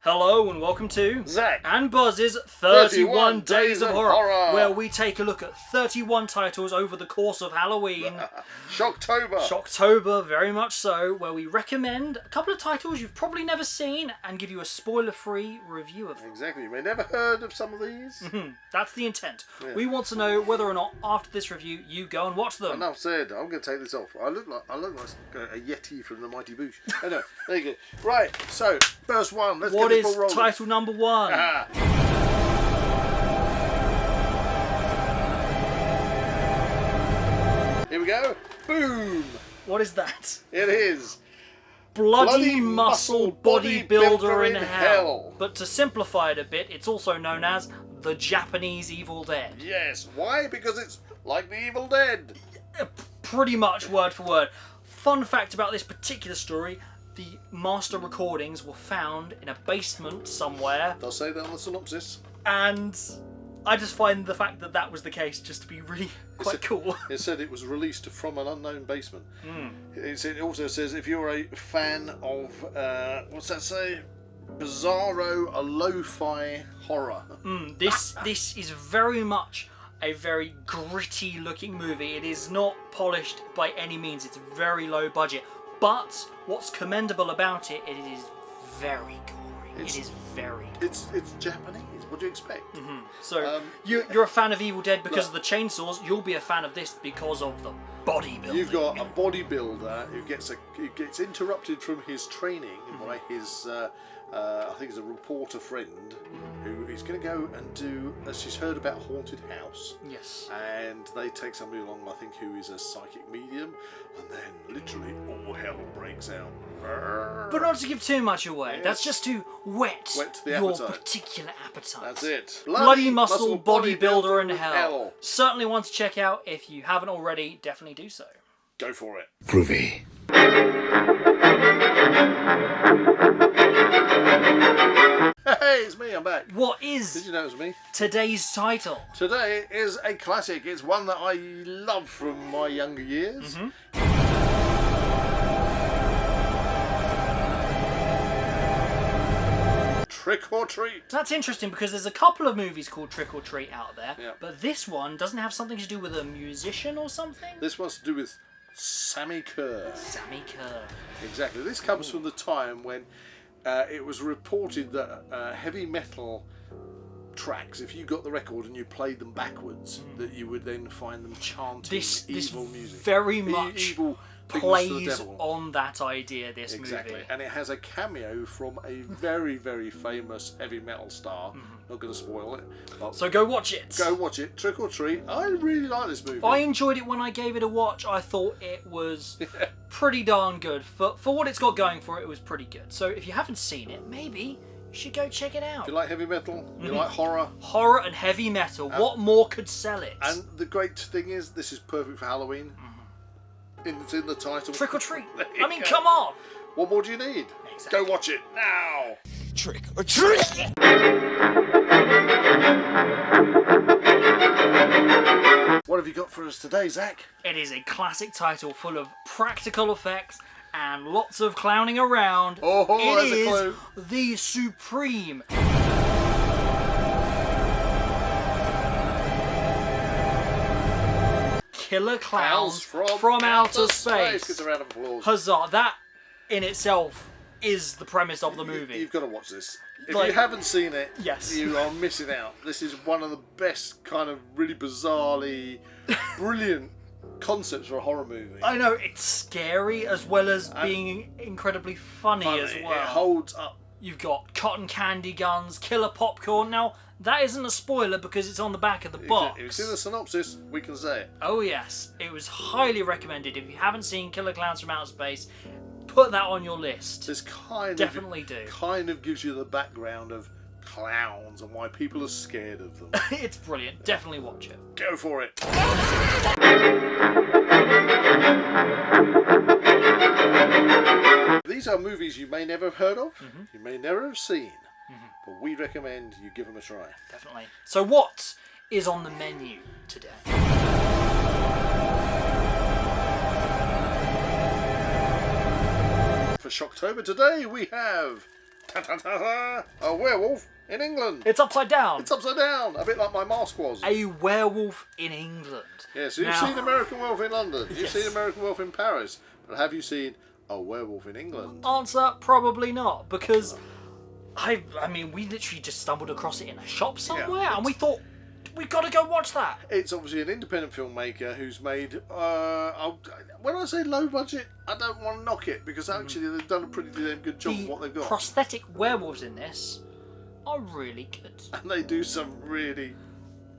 Hello and welcome to Zach and Buzz's 31 Days of Horror, where we take a look at 31 titles over the course of Halloween. Shocktober, very much so, where we recommend a couple of titles you've probably never seen and give you a spoiler-free review of them. Exactly, you may never heard of some of these. That's the intent. Yeah. We want to know whether or not after this review you go and watch them. Enough said, I'm going to take this off. I look like a Yeti from the Mighty Boosh. Anyway, there you go. Right, so, first one, let's get this ball rolling. Title number 1? Here we go. Boom! What is that? It is Bloody Muscle Bodybuilder in Hell. But to simplify it a bit, it's also known as the Japanese Evil Dead. Yes. Why? Because it's like the Evil Dead. Pretty much word for word. Fun fact about this particular story, the master recordings were found in a basement somewhere. They'll say that on the synopsis. And I just find the fact that that was the case just to be really quite cool. It said it was released from an unknown basement. It also says if you're a fan of, what's that say? Bizarro, a lo-fi horror. This is very much a very gritty looking movie. It is not polished by any means. It's very low budget. But what's commendable about it, it is very gory. It is very gory. It's Japanese. What do you expect? So you're a fan of Evil Dead because of the chainsaws. You'll be a fan of this because of the bodybuilding. You've got a bodybuilder who gets interrupted from his training by his I think it's a reporter friend who is going to go and do. She's heard about a haunted house. Yes. And they take somebody along, I think, who is a psychic medium, and then literally all hell breaks out. But not to give too much away. Yes. That's just to whet the your appetite. particular appetite. That's it. Bloody Muscle Bodybuilder in Hell. Certainly one to check out. If you haven't already, definitely do so. Go for it. Groovy. Hey, it's me, I'm back. What is Did you know it was me? today's title? Today is a classic. It's one that I love from my younger years. Trick or Treat. That's interesting because there's a couple of movies called Trick or Treat out there, Yeah. but this one doesn't have something to do with a musician or something? This one's to do with Sammy Kerr. Sammy Kerr. Exactly. This comes from the time when it was reported that heavy metal tracks, if you got the record and you played them backwards, that you would then find them chanting evil music. Very much evil plays on that idea, this Exactly. movie. And it has a cameo from a very, very famous heavy metal star. Not going to spoil it. So go watch it. Go watch it. Trick or Treat. I really like this movie. I enjoyed it when I gave it a watch. I thought it was pretty darn good. For what it's got going for it, it was pretty good. So if you haven't seen it, maybe you should go check it out. If you like heavy metal, you like horror. Horror and heavy metal. What more could sell it? And the great thing is, this is perfect for Halloween. It's in the title. Trick or Treat. I mean, come on. What more do you need? Exactly. Go watch it now. Trick or treat! What have you got for us today, Zach? It is a classic title full of practical effects and lots of clowning around. Oh, it there's a clue. is the Supreme Killer Clowns from Outer Space. Give us a round of applause. Huzzah! That in itself is the premise of the movie. You've got to watch this. If Like- you haven't seen it, Yes. you are missing out. This is one of the best kind of really bizarrely brilliant concepts for a horror movie. I know, it's scary as well as being incredibly funny as well. It holds up. You've got cotton candy guns, killer popcorn. Now, that isn't a spoiler because it's on the back of the box. If you've seen the synopsis, we can say it. Oh yes, it was highly recommended. If you haven't seen Killer Clowns from Outer Space, put that on your list. This Definitely do. Kind of gives you the background of clowns and why people are scared of them. It's brilliant. Definitely watch it. Go for it. These are movies you may never have heard of, you may never have seen, but we recommend you give them a try. Definitely. So what is on the menu today? For Shocktober today, we have a werewolf in England. It's upside down. It's upside down, a bit like my mask was. A werewolf in England. Yes, you've Now- seen American Werewolf in London. You've Yes. seen American Werewolf in Paris. But have you seen a werewolf in England? Answer, probably not, because I mean, we literally just stumbled across it in a shop somewhere, and we thought, we've got to go watch that. It's obviously an independent filmmaker who's made, when I say low budget, I don't want to knock it, because actually they've done a pretty damn good job of what they've got. Prosthetic werewolves in this are really good. And they do some really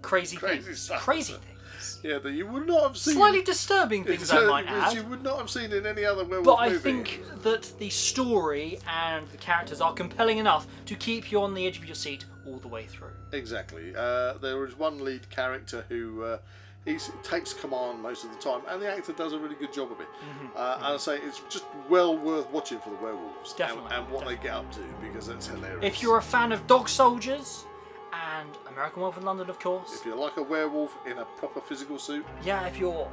Crazy stuff. Crazy things. Yeah, that you would not have seen. Slightly disturbing things, I might That add. you would not have seen in any other werewolf But I movie. think that the story and the characters are compelling enough to keep you on the edge of your seat all the way through. Exactly. There is one lead character who he takes command most of the time, and the actor does a really good job of it. And I say it's just well worth watching for the werewolves Definitely, and what they get up to, because it's hilarious. If you're a fan of Dog Soldiers and American Werewolf in London, of course. If you're like a werewolf in a proper physical suit, Yeah, if you're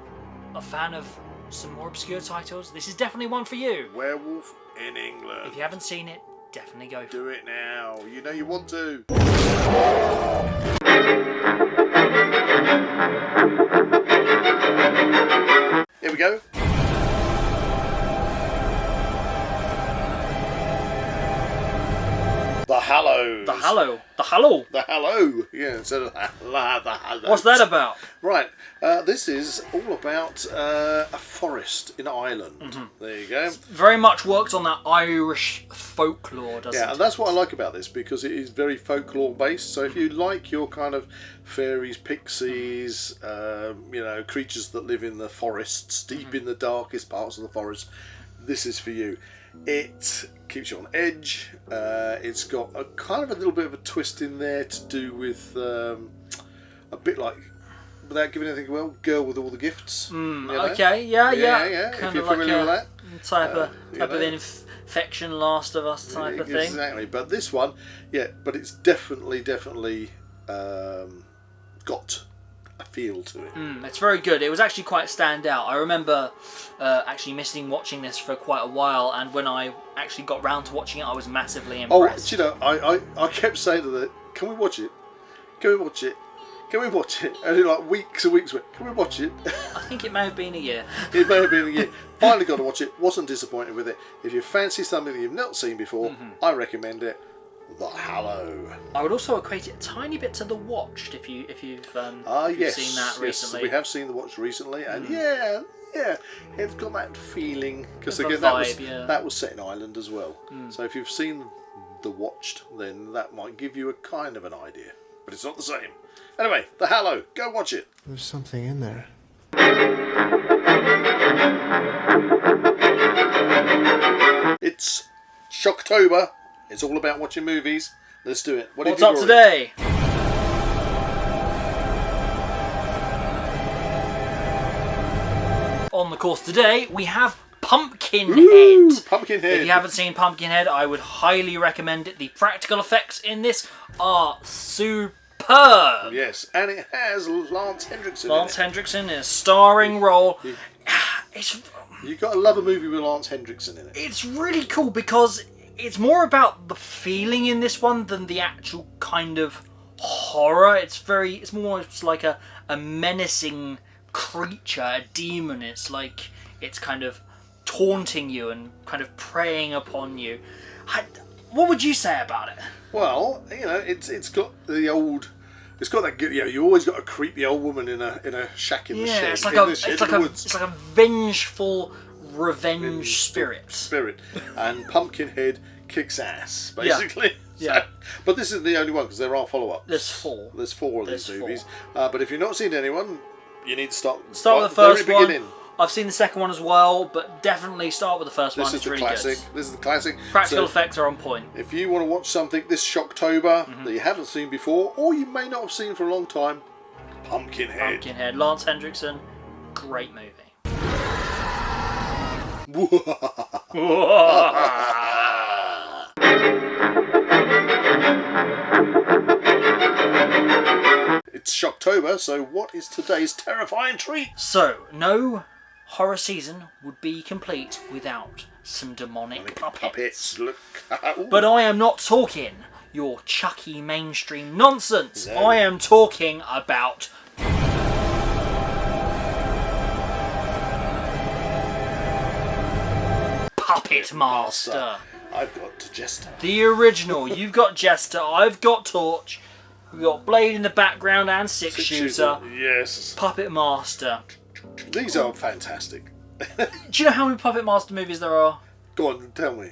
a fan of some more obscure titles, this is definitely one for you. Werewolf in England. If you haven't seen it, definitely go for it. Do it now. You know you want to. Here we go. The Hallows. The Hallow. The Hallow. The Hallow. Yeah, instead of the Hallows. What's that about? Right. This is all about a forest in Ireland. There you go. Very much works on that Irish folklore, doesn't Yeah, it? and that's what I like about this, because it is very folklore based. So if you like your kind of fairies, pixies, creatures that live in the forests, deep in the darkest parts of the forest, this is for you. It keeps you on edge. It's got a kind of a little bit of a twist in there to do with a bit like, without giving anything away, Girl with All the Gifts. You know? Okay, yeah. If Kind you're of like familiar with that. type of you know. infection, Last of Us type of thing. Exactly, but this one, but it's definitely got a feel to it. It's very good. It was actually quite standout. I remember actually missing watching this for quite a while, and when I actually got round to watching it, I was massively impressed. Do you know, I kept saying to them, can we watch it? Can we watch it? Can we watch it? And like weeks and weeks went, can we watch it? I think it may have been a year. It may have been a year. Finally got to watch it. Wasn't disappointed with it. If you fancy something that you've not seen before, I recommend it. The Hallow. I would also equate it a tiny bit to The Watched if you've seen that recently. Yes, we have seen The Watch recently, and yeah, it's got that feeling, because Bit of again a vibe, that was set in Ireland as well. So if you've seen The Watched, then that might give you a kind of an idea, but it's not the same. Anyway, The Hallow, go watch it. There's something in there. It's Shocktober. It's all about watching movies. Let's do it. What's up today? On the course today, we have Pumpkinhead. Pumpkinhead. If you haven't seen Pumpkinhead, I would highly recommend it. The practical effects in this are superb. Yes, and it has Lance Hendrickson Lance in it. Hendrickson in a starring role. You've got to love a movie with Lance Hendrickson in it. It's really cool because it's more about the feeling in this one than the actual kind of horror. It's more like a menacing creature, a demon. It's like it's kind of taunting you and kind of preying upon you. What would you say about it? Well, it's got the old. It's got that. You always got a creepy old woman in a shack in the shed. It's like in the shed in the woods. it's like a vengeful revenge spirit. And Pumpkinhead kicks ass, basically. Yeah. But this isn't the only one, because there are follow-ups. There's four. There's four of these movies. But if you've not seen anyone, you need to start with the first one. I've seen the second one as well, but definitely start with the first one. This is the classic. This is the classic. Practical effects are on point. If you want to watch something this Shocktober that you haven't seen before, or you may not have seen for a long time, Pumpkinhead. Lance Hendrickson, great movie. It's Shocktober. Shocktober, so what is today's terrifying treat? So, no horror season would be complete without some demonic puppets. Look. But I am not talking your chucky mainstream nonsense. No. I am talking about Puppet Master. I've got Jester. The original. You've got Jester, I've got Torch, we've got Blade in the background and Six Shooter. Yes. Puppet Master. These are fantastic. Do you know how many Puppet Master movies there are? Go on, tell me.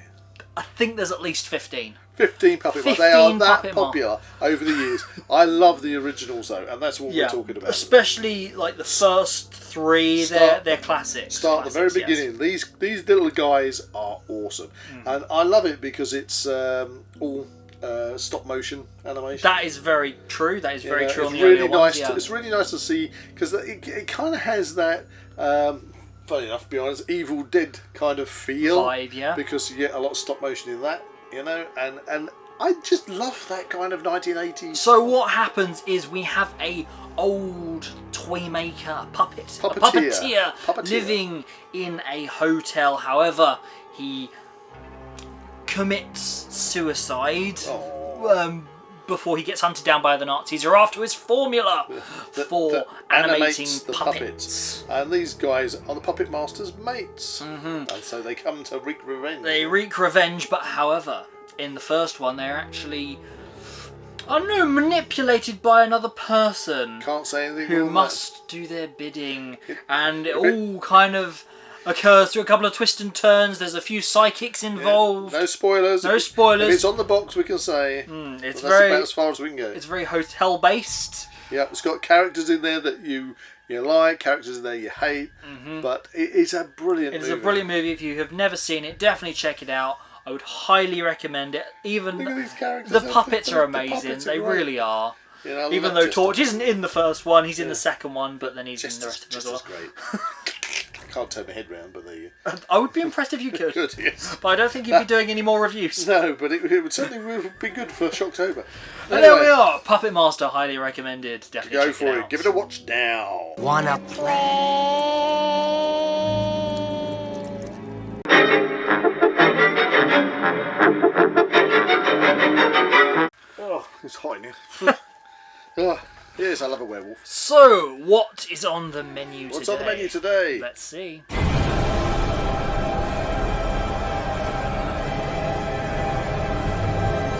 I think there's at least 15. 15 Puppet Masters. They 15 are that Puppet popular over the years. I love the originals though, and that's what we're talking about. Especially like the first three, they're classics. Start at the very Classics, beginning. These little guys are awesome, and I love it because it's all stop motion animation. That is very true. That is very true. It's On the really earlier nice. ones, It's really nice to see because it kind of has that. Funny enough, to be honest, Evil Dead kind of feel vibe, yeah. Because you get a lot of stop motion in that, and I just love that kind of 1980s. So what happens is we have a old toy maker puppeteer living in a hotel. However, he commits suicide before he gets hunted down by the Nazis, who are after his formula for animating the puppets. And these guys are the Puppet Master's mates. And so they come to wreak revenge. They wreak revenge, but however, in the first one, they're actually, I don't know, manipulated by another person. Can't say anything who more than must do their bidding. And it all kind of occurs through a couple of twists and turns. There's a few psychics involved. No spoilers. No spoilers. If it's on the box, we can say. It's that's very about as far as we can go. It's very hotel based. Yeah, it's got characters in there that you like, characters in there you hate, but it's a brilliant movie. It is a brilliant movie. If you have never seen it, definitely check it out. I would highly recommend it. Even Look at these characters. the puppets are The amazing. puppets are They great. really are. I Even love though Jester. Torch isn't in the first one, he's in the second one, but then he's in the rest of them as well. Jester's great. I can't turn my head round, but there you go. I would be impressed if you could. Good, yes. But I don't think you'd be doing any more reviews. No, but it would certainly be good for Shocktober. And there we are. Puppet Master, highly recommended. Definitely Go check for it. out. Give it a watch now. Wanna play? Oh, it's hot in here. Oh, yes, I love a werewolf. So, what is on the menu today? What's on the menu today? Let's see.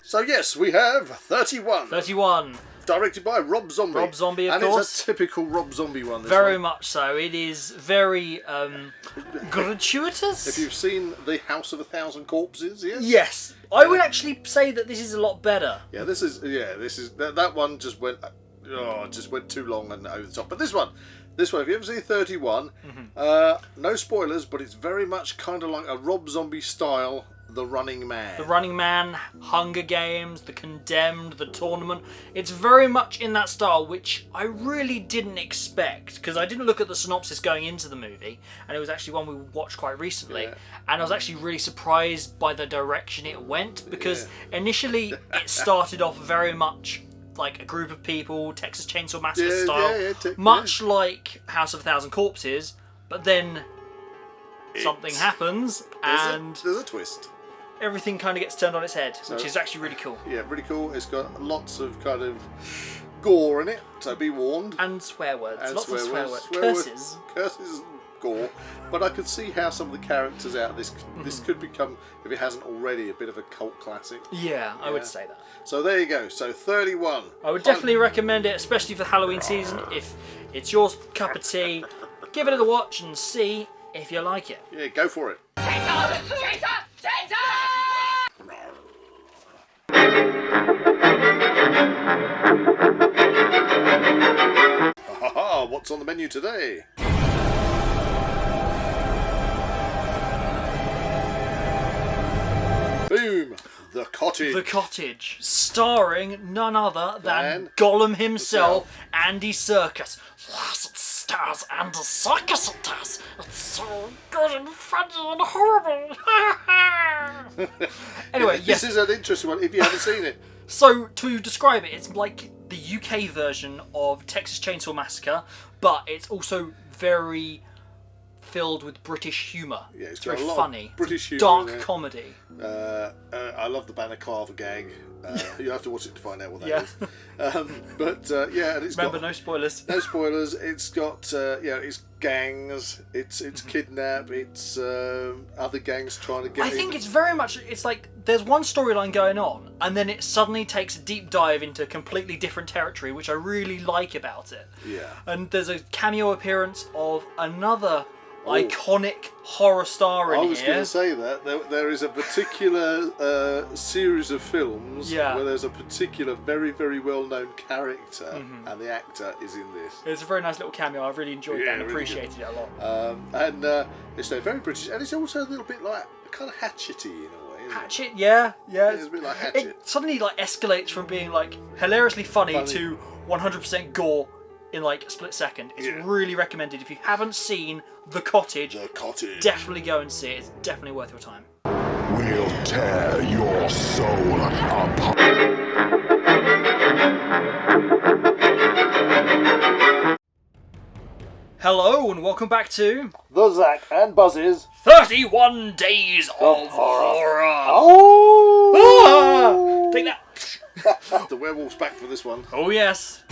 So yes, we have 31. 31. Directed by Rob Zombie. Rob Zombie, of and course. It's a typical Rob Zombie one. This Very one. much so. It is very gratuitous. If you've seen The House of a Thousand Corpses, yes? Yes. I would actually say that this is a lot better. Yeah, this is that one just went too long and over the top. But this one, if you ever see 31, no spoilers, but it's very much kind of like a Rob Zombie style The Running Man. The Running Man, Hunger Games, The Condemned, The Tournament. It's very much in that style, which I really didn't expect, because I didn't look at the synopsis going into the movie, and it was actually one we watched quite recently, and I was actually really surprised by the direction it went, because initially it started off very much like a group of people, Texas Chainsaw Massacre style, much like House of a Thousand Corpses, but then something happens, and there's a twist. everything kind of gets turned on its head, which is actually really cool. Yeah, really cool. It's got lots of kind of gore in it, so be warned. And swear words. And Lots of swear words. Swear Curses. Curses, gore. But I could see how some of the characters out this could become, if it hasn't already, a bit of a cult classic. Yeah, I would say that. So there you go. So 31. I would definitely recommend it, especially for the Halloween season. If it's your cup of tea, give it a watch and see if you like it. Yeah, go for it. What's on the menu today? Boom! The Cottage. The Cottage, starring none other than Dan Gollum himself, Andy Serkis. Yes, it stars Andy Serkis, it does. It's so good and funny and horrible. Anyway, yes. This is an interesting one if you haven't seen it. So, to describe it, it's like the UK version of Texas Chainsaw Massacre, but it's also very filled with British humour. Yeah, it's very got a lot funny. of British humour dark in there. comedy. I love the Banner Carver gag. You have to watch it to find out what that Yeah. is. Yeah, and it's Remember, got no spoilers. no spoilers. It's got it's gangs. It's kidnap. It's other gangs trying to get. I think it's very much. It's like there's one storyline going on, and then it suddenly takes a deep dive into completely different territory, which I really like about it. Yeah. And there's a cameo appearance of another iconic horror star in I was here. going to say that there is a particular series of films Yeah. where there's a particular very, very well-known character, and the actor is in this. It's a very nice little cameo. I really enjoyed Yeah, that and really appreciated it a lot. And it's very British, and it's also a little bit like kind of Hatchety in a way. Isn't Hatchet, yeah. It's a bit like Hatchet. It suddenly like escalates from being like hilariously funny. Funny. To 100% gore in like a split second. It's really recommended. If you haven't seen The Cottage, The Cottage. definitely go and see it. It's definitely worth your time. We'll tear your soul apart. Hello and welcome back to The Zak and Buzz's 31 Days of Horror. Oh! Ah! Take that. The werewolf's back for this one. Oh yes.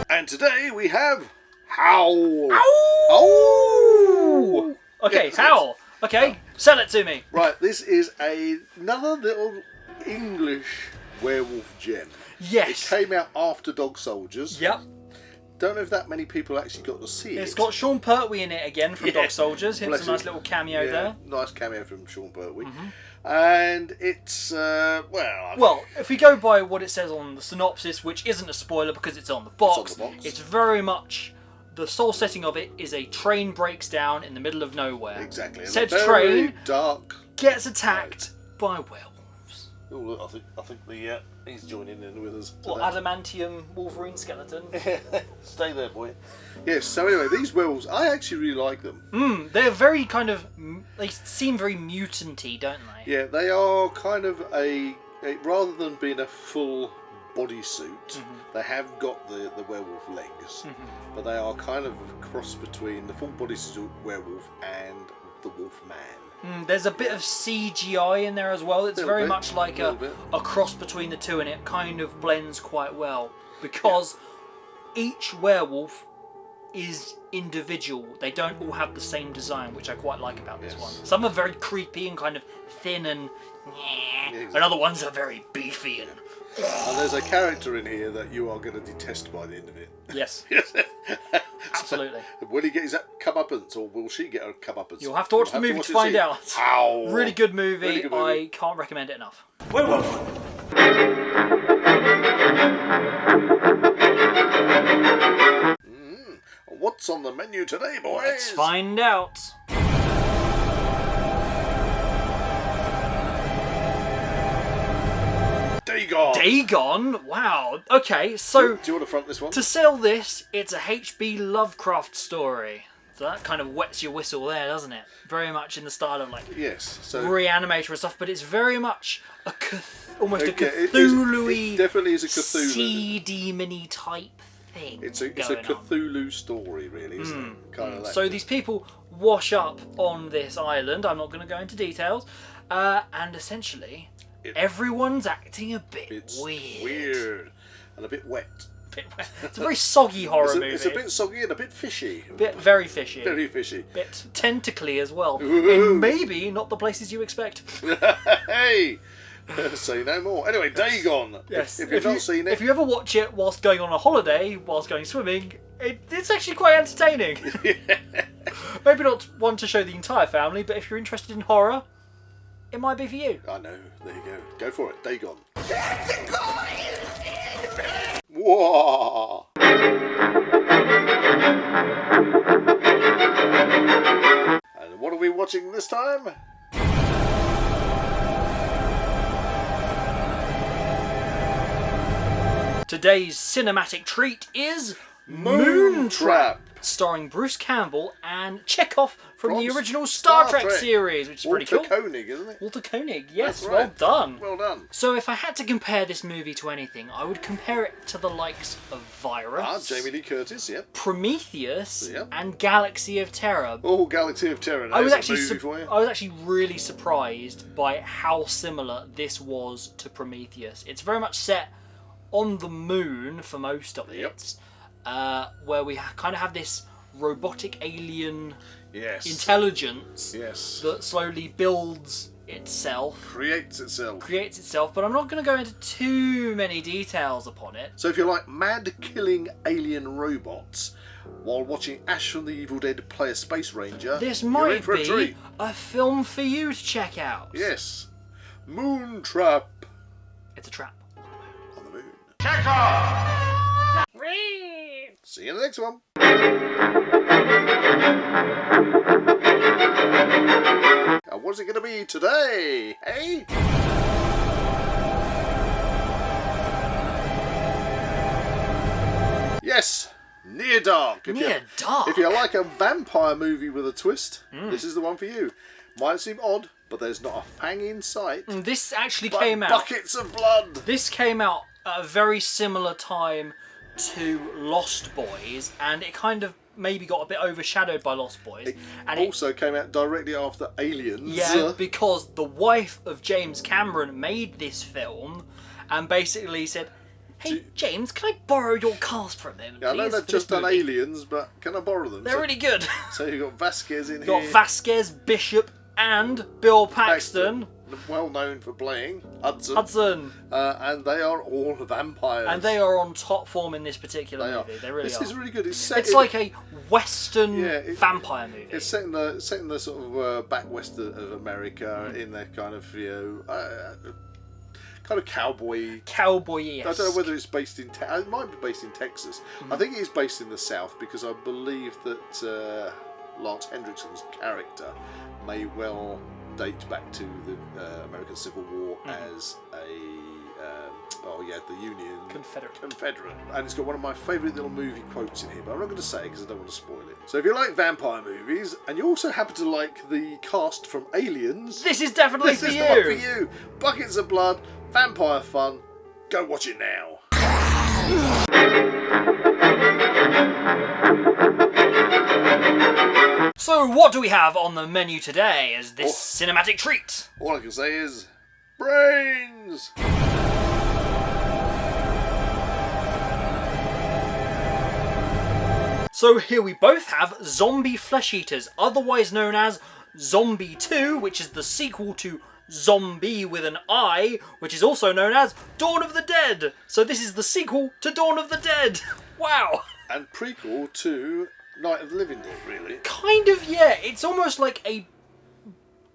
And today we have Howl. Ow! Okay, Yes, Howl. Okay, sell it to me. Right, this is another little English werewolf gem. It Yes. came out after Dog Soldiers. Yep. Don't know if that many people actually got to see it. It's got Sean Pertwee in it again from Yeah. Dog Soldiers. It's Bless a nice him. little cameo Yeah, there. nice cameo from Sean Pertwee. Mm-hmm. And it's, Well, if we go by what it says on the synopsis, which isn't a spoiler because it's on the box, It's on the box. it's very much the sole setting of it is a train breaks down in the middle of nowhere. exactly. And Said a very train dark. gets attacked by werewolves. Oh, look, I think he's joining in with us. Or today. adamantium Wolverine skeleton. Stay there, boy. Yes. So anyway, these werewolves, I actually really like them. They're very kind of. They seem very mutant-y, don't they? Yeah, they are kind of a rather than being a full bodysuit, they have got the werewolf legs, but they are kind of a cross between the full bodysuit werewolf and the wolf man. There's a bit of CGI in there as well. It's Little very bit, much like little bit. a cross between the two, and it kind of blends quite well because each werewolf is individual. They don't all have the same design, which I quite like about this Yes. one. Some are very creepy and kind of thin and exactly. and other ones are very beefy and And there's a character in here that you are going to detest by the end of it. yes, absolutely. Will he get his comeuppance, or will she get her comeuppance? You'll have to watch the movie to find out. How? Really good movie. Really good movie. I can't recommend it enough. What's on the menu today, boys? Let's find out. Dagon. Dagon? Wow. Okay, so Do you want to front this one? to sell this, it's a H.P. Lovecraft story. So that kind of wets your whistle there, doesn't it? Very much in the style of like Yes. So Reanimator and stuff, but it's very much a almost a Yeah, it is- Cthulhu-y, it definitely is a Cthulhu. sea demon-y type thing. It's a going on. Cthulhu story, really, isn't it? Kind of like So these people wash up on this island. I'm not going to go into details. And essentially, everyone's acting a bit it's weird. and a bit wet. It's a very soggy horror movie. It's a bit soggy and a bit fishy. Very fishy. Very fishy. Bit tentacly as well. Ooh. In maybe not the places you expect. Hey! Say no more. Anyway, Dagon. Yes. If you've not seen it. If you ever watch it whilst going on a holiday, whilst going swimming, it's actually quite entertaining. Maybe not one to show the entire family, but if you're interested in horror, it might be for you. I know. There you go. Go for it. Dagon. Whoa! And what are we watching this time? Today's cinematic treat is Moontrap. starring Bruce Campbell and Chekhov from the From original Star Trek Trek. series, which is pretty Walter cool. Koenig, isn't it? Walter Koenig, yes, That's well right. done. Well done. So if I had to compare this movie to anything, I would compare it to the likes of Virus, Jamie Lee Curtis, yep. Prometheus, Yep. and Galaxy of Terror. Oh, Galaxy of Terror. I was There's a actually movie for you. I was actually really surprised by how similar this was to Prometheus. It's very much set on the moon for most of it, where we kind of have this robotic alien Yes. intelligence Yes. that slowly builds itself, Creates itself. but I'm not going to go into too many details upon it. So if you like mad-killing alien robots while watching Ash from the Evil Dead play a space ranger, This you're in might for a be treat. a film for you to check out. Yes. Moon Trap It's a trap. on the moon. Whee! See you in the next one. And what's it going to be today? Hey? Yes, Near Dark. Near Dark? If you like a vampire movie with a twist, this is the one for you. Might seem odd, but there's not a fang in sight. This actually But came out. buckets of blood. This came out at a very similar time to Lost Boys, and it kind of maybe got a bit overshadowed by Lost Boys. And Also came out directly after Aliens. yeah, because the wife of James Cameron made this film, and basically said, "Hey James, can I borrow your cast from them? Yeah, I know please, they've for just this done movie?" Aliens, but can I borrow them? They're really good. So you've got Vasquez in Got here. Vasquez, Bishop, and Bill Paxton. Well known for playing Hudson. And they are all vampires. And they are on top form in this particular They are. movie. They really this are. is really good. It's set It's in, like a Western Yeah, vampire movie. It's set in the sort of back west of America, in their kind of kind of cowboy. Cowboy-esque. I don't know whether it's based in. It might be based in Texas. I think it is based in the South because I believe that Lance Hendrickson's character may well date back to the American Civil War as a the Union Confederate, and it's got one of my favourite little movie quotes in here, but I'm not going to say it because I don't want to spoil it. So if you like vampire movies and you also happen to like the cast from Aliens, This is definitely this for is you. the one for you. Buckets of blood, vampire fun. Go watch it now. So what do we have on the menu today as this cinematic treat? All I can say is brains. So here we both have Zombie Flesh Eaters, otherwise known as Zombie 2, which is the sequel to Zombie with an I, which is also known as Dawn of the Dead. So this is the sequel to Dawn of the Dead. Wow. And prequel to Night of the Living Dead, really. Kind of, yeah. It's almost like a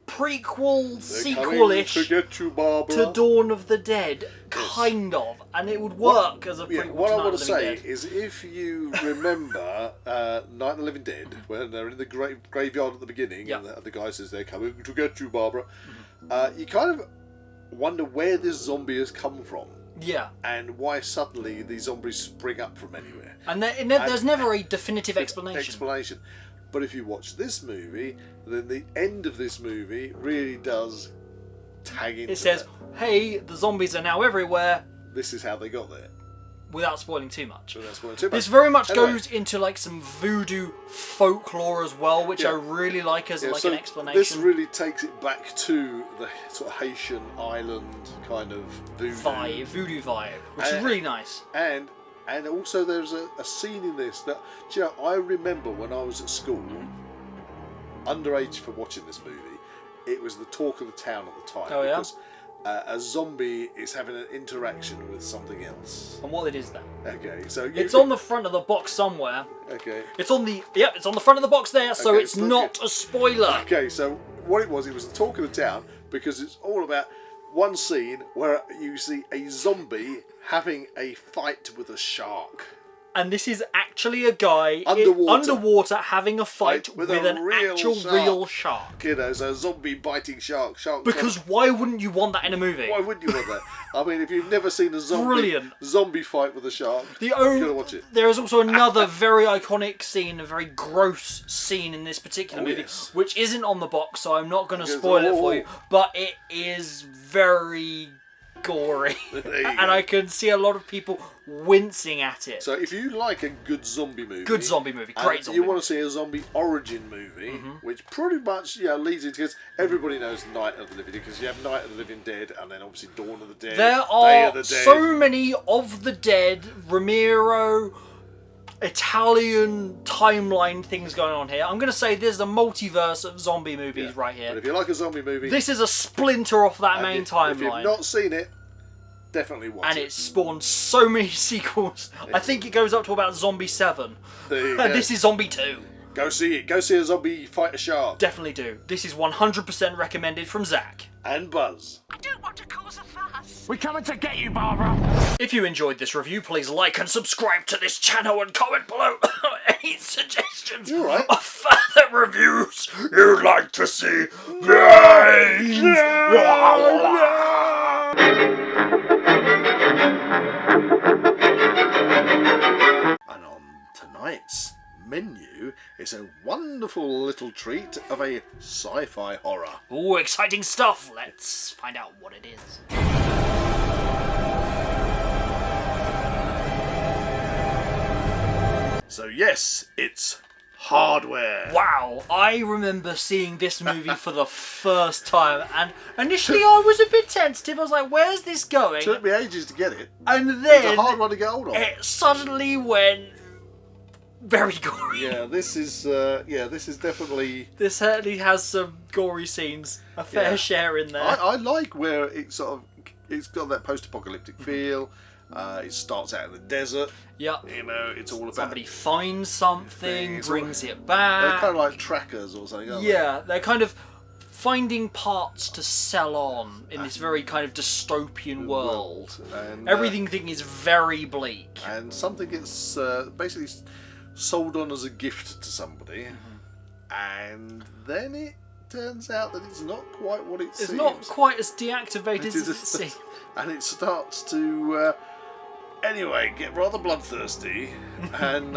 prequel, sequel-ish To get you, Barbara. to Dawn of the Dead, kind of, and it would work as a prequel What to I Night want of to the Living say Dead. is, if you remember Night of the Living Dead, when they're in the graveyard at the beginning, Yeah. and the guy says they're coming to get you, Barbara, you kind of wonder where this zombie has come from. Yeah, And why suddenly these zombies spring up from anywhere. and there's never a definitive explanation. But if you watch this movie, then the end of this movie really does tag into It says, "Hey, the zombies are now everywhere," this is how they got there. without spoiling too much. So that's what it's about. This very much Anyway. goes into like some voodoo folklore as well, which I really like as like an explanation. This really takes it back to the sort of Haitian island kind of voodoo voodoo vibe, which is really nice. And also there's a scene in this that, do you know, I remember when I was at school, underage for watching this movie, it was the talk of the town at the time. Oh, yeah? Because a zombie is having an interaction with something else. And what it is then? Okay, so It's on the front of the box somewhere. Okay. It's on the front of the box there, so Okay, it's so not a spoiler. Okay, so what it was the talk of the town, because it's all about one scene where you see a zombie having a fight with a shark. And this is actually a guy underwater having a fight with an actual real shark. You know, so a zombie biting shark. Because why wouldn't you want that in a movie? Why wouldn't you want that? I mean, if you've never seen a zombie fight with a shark, you've got to watch it. There is also another very iconic scene, a very gross scene in this particular movie, which isn't on the box, so I'm not going to spoil it for you, but it is very gory. And I can see a lot of people wincing at it. So if you like a good zombie movie, great zombie movie, you want to see a zombie origin movie, which pretty much leads into, because everybody knows Night of the Living Dead, because you have Night of the Living Dead and then obviously Dawn of the Dead. There are so many of the Dead, Romero, Italian timeline things going on here. I'm going to say there's a multiverse of zombie movies right here. But if you like a zombie movie, this is a splinter off that main timeline. If you've not seen it, definitely watch it. And it spawned so many sequels. I think it goes up to about Zombie 7. And this is Zombie 2. Go see it. Go see a zombie fight a shark. Definitely do. This is 100% recommended from Zach. And Buzz. I don't want to cause a fuss. We're coming to get you, Barbara. If you enjoyed this review, please like and subscribe to this channel and comment below any suggestions of further reviews you'd like to see. And on tonight's menu is a wonderful little treat of a sci-fi horror. Ooh, exciting stuff. Let's find out what it is. So yes, it's Hardware. Wow, I remember seeing this movie for the first time, and initially I was a bit tentative. I was like, where's this going? It took me ages to get it. And then it's a hard one to get hold of. It suddenly went very gory. Yeah, this is definitely. This certainly has some gory scenes, a fair share in there. I like where it's got that post-apocalyptic feel. It starts out in the desert. Yep. You know, it's all about somebody finds something, brings it back. They're kind of like trackers or something, aren't they? They're kind of finding parts to sell on in this very kind of dystopian world. And everything is very bleak. And something gets basically sold on as a gift to somebody, and then it turns out that it's not quite what it seems. It's not quite as deactivated as it seems. And it starts to, anyway, get rather bloodthirsty, and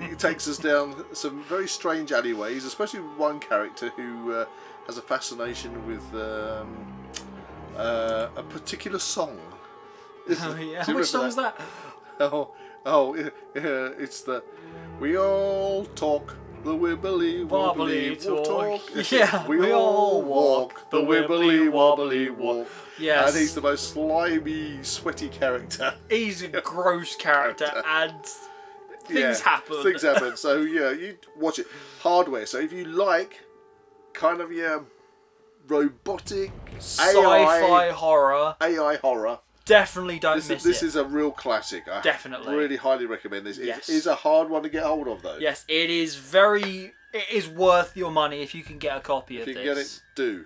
it takes us down some very strange alleyways, especially with one character who has a fascination with a particular song. Oh yeah, which song is that? It's the "We all talk the wibbly wobbly talk." Yeah, we all walk the wibbly wobbly walk. Yes. And he's the most slimy, sweaty character. He's a gross character, and things happen. Things happen. So yeah, you watch it. Hardware. So if you like kind of robotic sci-fi horror, AI horror. Definitely don't miss it. This is a real classic. I really highly recommend this. It is a hard one to get hold of, though. Yes, it is very. It is worth your money if you can get a copy of this. If you can get it, do.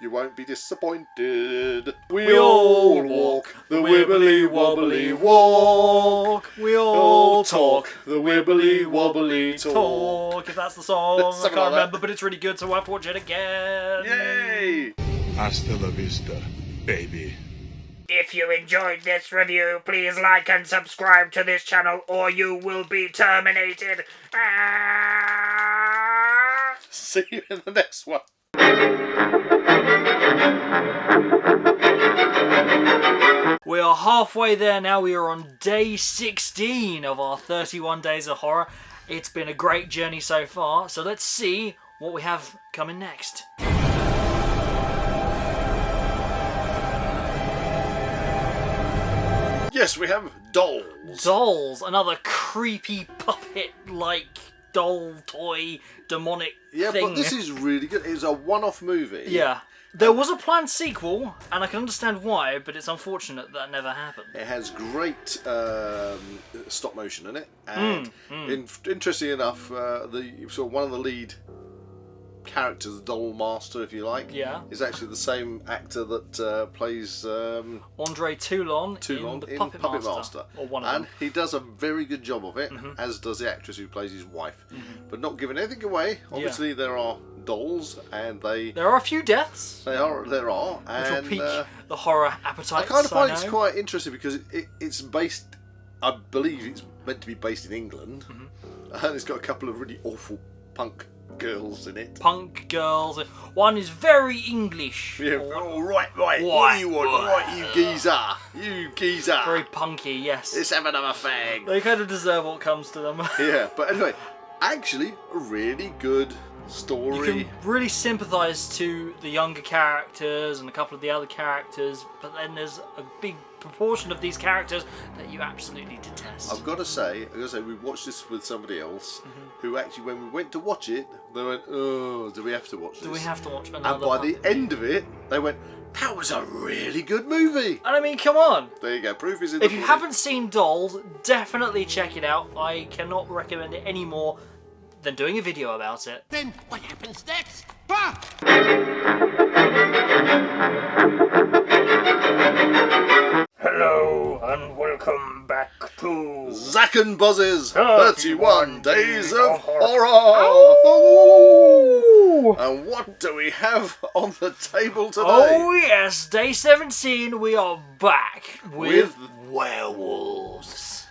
You won't be disappointed. We all walk the wibbly wobbly walk. We all talk the wibbly wobbly talk. If that's the song, I can't remember, but it's really good, so we'll have to watch it again. Yay! Hasta la vista, baby. If you enjoyed this review, please like and subscribe to this channel or you will be terminated. See you in the next one. We are halfway there now. We are on day 16 of our 31 days of horror. It's been a great journey so far, so let's see what we have coming next. Yes, we have dolls. Dolls, another creepy puppet-like doll toy demonic thing. Yeah, but this is really good. It was a one-off movie. Yeah. There was a planned sequel, and I can understand why, but it's unfortunate that never happened. It has great stop motion in it, and interestingly enough, one of the lead character, the doll master, if you like, Yeah. is actually the same actor that plays Andre Toulon Toulon in in Puppet Master. Or one of and them. he does a very good job of it, as does the actress who plays his wife. But not giving anything away. Obviously, there are dolls, and There are a few deaths, there are, which will and pique the horror I appetite. kind of find it's quite interesting because it's based. I believe it's meant to be based in England, and it's got a couple of really awful punk girls in it. Punk girls. One is very English. Yeah. Oh, right. What do you want? Right, you geezer. Very punky, yes. Let's have another fag. They kind of deserve what comes to them. Yeah, but anyway, actually, a really good story. You can really sympathise to the younger characters and a couple of the other characters, but then there's a big proportion of these characters that you absolutely detest. I've got to say, we watched this with somebody else who actually, when we went to watch it, they went, "Oh, do we have to watch this? Do we have to watch another?" And by the puppet end of it, they went, "That was a really good movie." And I mean, come on. There you go. Proof is in the If you pudding. haven't seen Dolls, definitely check it out. I cannot recommend it any more than doing a video about it. Then what happens next? Hello and welcome back to Zak and Buzz's 31 31 Days of Horror. Horror. And what do we have on the table today? Oh yes, day 17, we are back with werewolves.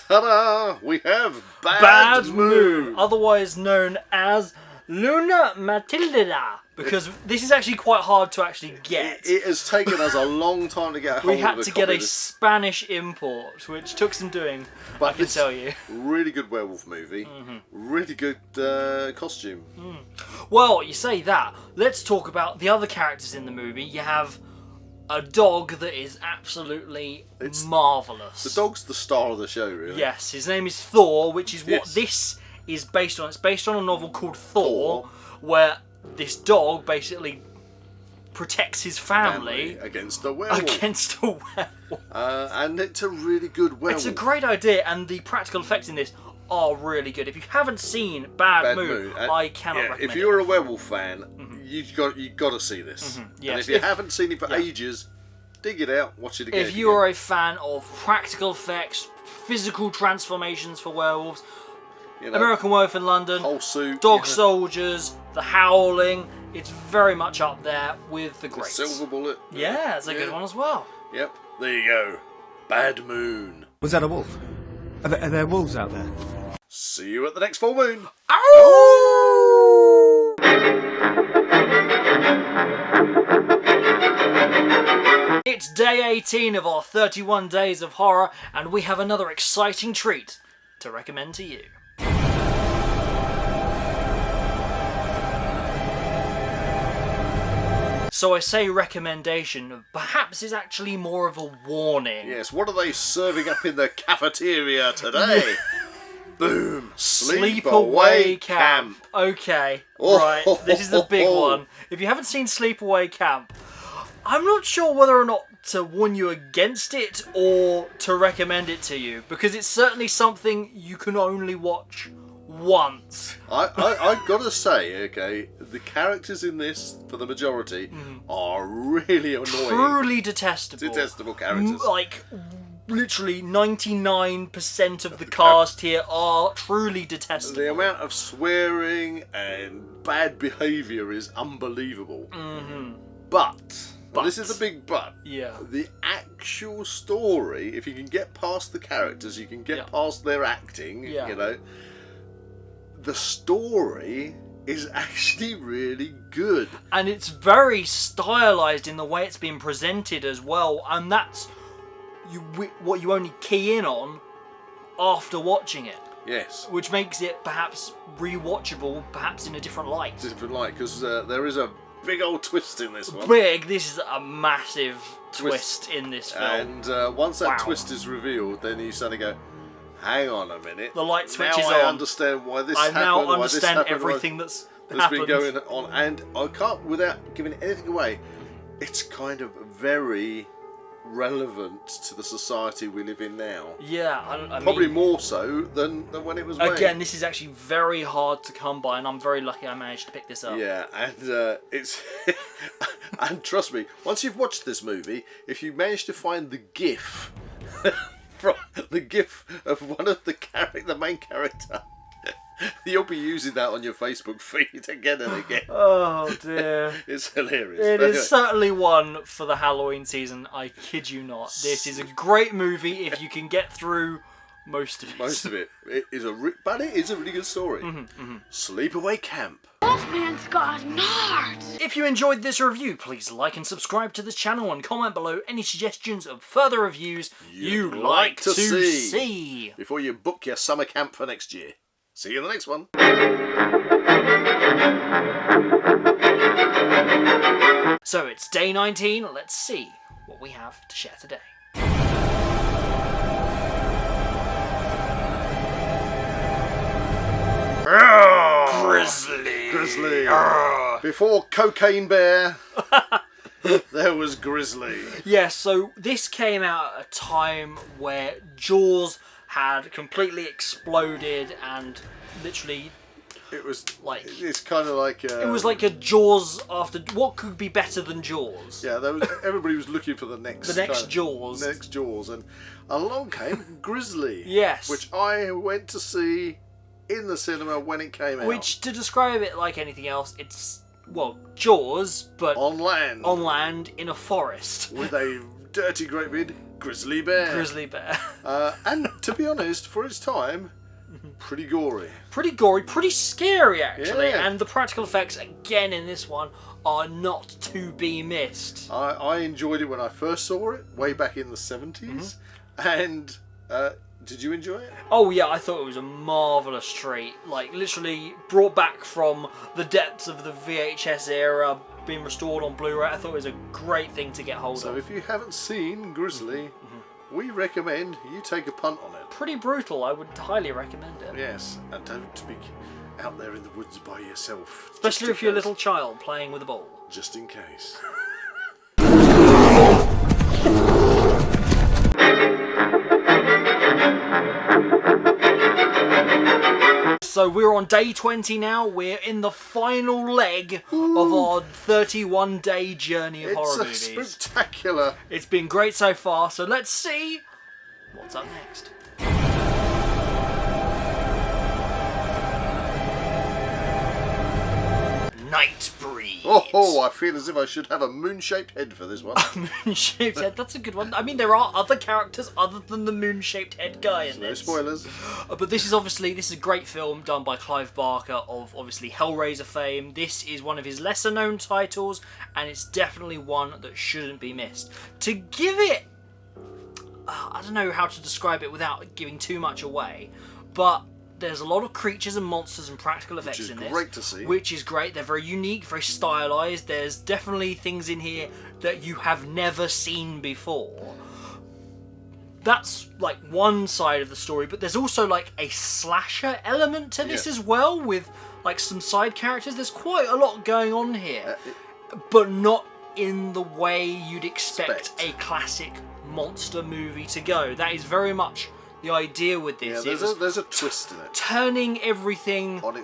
Ta-da! We have Bad Moon, otherwise known as Luna Matilda, because this is actually quite hard to actually get. It has taken us a long time to get a hold We of had a to get copy a of this. Spanish import, which took some doing, I can it's tell you. Really good werewolf movie. Really good costume. Well, you say that. Let's talk about the other characters in the movie. You have a dog that is absolutely marvellous. The dog's the star of the show, really. Yes, his name is Thor, which is what Yes. this is based on. It's based on a novel called Thor, where this dog basically protects his family against a werewolf. against a werewolf. And it's a really good werewolf. It's a great idea, and the practical effects in this are really good. If you haven't seen Bad Moon, I cannot recommend if it. you're a werewolf fan, you've got to see this. Yes. And if you haven't seen it for ages, dig it out, watch it again. If you are a fan of practical effects, physical transformations for werewolves, you know, American Werewolf in London, whole suit, Dog Soldiers, The Howling, it's very much up there with the greats. Silver Bullet. Yeah, it's a good one as well. Yep. There you go. Bad Moon. Was that a wolf? Are there wolves out there? See you at the next full moon. It's day 18 of our 31 Days of Horror, and we have another exciting treat to recommend to you. So I say recommendation, perhaps it's actually more of a warning. Yes, what are they serving up in the cafeteria today? Boom. Sleepaway Camp. Okay, Oh. right, this is the big one. If you haven't seen Sleepaway Camp, I'm not sure whether or not to warn you against it or to recommend it to you, because it's certainly something you can only watch once. I've got to say, okay, the characters in this, for the majority, are really annoying. Truly detestable. Detestable characters. Like, literally 99% of the cast here are truly detestable. The amount of swearing and bad behaviour is unbelievable. But, this is a big but. Yeah. The actual story, if you can get past the characters, you can get past their acting, Yeah. you know, the story is actually really good. And it's very stylized in the way it's been presented as well, and that's what you only key in on after watching it, Yes. which makes it perhaps rewatchable, perhaps in a different light. Different light, because there is a big old twist in this one. Big, this is a massive twist in this film. And once that Wow. twist is revealed, then you suddenly go, hang on a minute. The light switches now I on. understand why this I happened. now why this understand happened, why everything that's been happened. going on. And I can't, without giving anything away, it's kind of very relevant to the society we live in now. Yeah, I Probably mean, more so than when it was made. again, this is actually very hard to come by, and I'm very lucky I managed to pick this up. Yeah, and it's and trust me, once you've watched this movie, if you manage to find the GIF from the GIF of one of the main character, you'll be using that on your Facebook feed again and again. Oh dear. It's hilarious. It But is anyway, certainly one for the Halloween season. I kid you not. This is a great movie if you can get through most of it. most of it. It is but it is a really good story. Sleepaway Camp. Wolfman's got nards. If you enjoyed this review, please like and subscribe to this channel and comment below any suggestions of further reviews you'd like to see. Before you book your summer camp for next year. See you in the next one. So it's day 19. Let's see what we have to share today. Grizzly. Before Cocaine Bear, there was Grizzly. Yeah, so this came out at a time where Jaws had completely exploded and literally It was like it's kind of like it was like a Jaws after. What could be better than Jaws? yeah. Everybody was looking for the next Jaws. next Jaws, and along came Grizzly. Yes. which I went to see in the cinema when it came out. Which, to describe it like anything else, it's Jaws, but on land on land in a forest. with a dirty great big grizzly bear. Grizzly bear. And to be honest, for its time, pretty gory. Pretty gory, pretty scary actually, Yeah. and the practical effects again in this one are not to be missed. I enjoyed it when I first saw it, way back in the 70s. And did you enjoy it? Oh yeah, I thought it was a marvellous treat. Like, literally brought back from the depths of the VHS era, being restored on Blu-ray. I thought it was a great thing to get hold So of. if you haven't seen Grizzly, we recommend you take a punt on it. Pretty brutal, I would highly recommend it. Yes, and don't be out there in the woods by yourself. Especially if you're a little child playing with a ball. Just in case. So we're on day 20 now. We're in the final leg of our 31-day journey of horror It's movies. spectacular. It's been great so far, so let's see what's up next. Nightbreed. Oh, I feel as if I should have a moon-shaped head for this one. Moon-shaped head, that's a good one. I mean, there are other characters other than the moon-shaped head guy in No this. spoilers. But this is a great film done by Clive Barker of obviously Hellraiser fame. This is one of his lesser known titles, and it's definitely one that shouldn't be missed. To give it, I don't know how to describe it without giving too much away, but there's a lot of creatures and monsters and practical effects is in this. great to see. Which is great. They're very unique, very stylized. There's definitely things in here that you have never seen before. That's like one side of the story, but there's also like a slasher element to this as well, with like some side characters. There's quite a lot going on here, but not in the way you'd expect a classic monster movie to go. That is very much the idea with this. Yeah, there's a twist in it. Turning everything On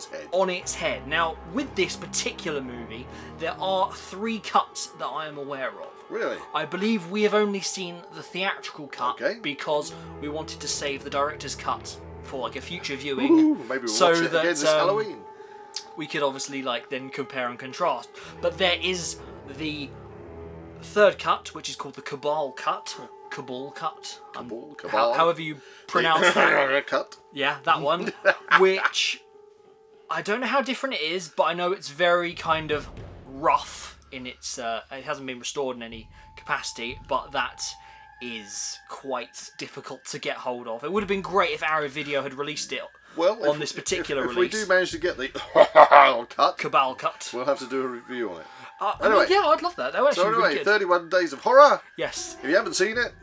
its head. Now, with this particular movie, there are 3 cuts that I am aware of. Really? I believe we have only seen the theatrical cut Okay. because we wanted to save the director's cut for like a future viewing. Ooh, maybe we'll watch it again this Halloween. We could obviously like then compare and contrast. But there is the 3rd cut, which is called the Cabal cut, or Cabal cut. Cabal. However you pronounce that. Cut. Yeah, that one. Which I don't know how different it is, but I know it's very kind of rough in its. It hasn't been restored in any capacity, but that is quite difficult to get hold of. It would have been great if Arrow Video had released it on this particular if release. we do manage to get the cut, Cabal cut. we'll have to do a review on it. Anyway, yeah, I'd love that. That would actually So be anyway, really good. 31 Days of Horror. Yes. If you haven't seen it,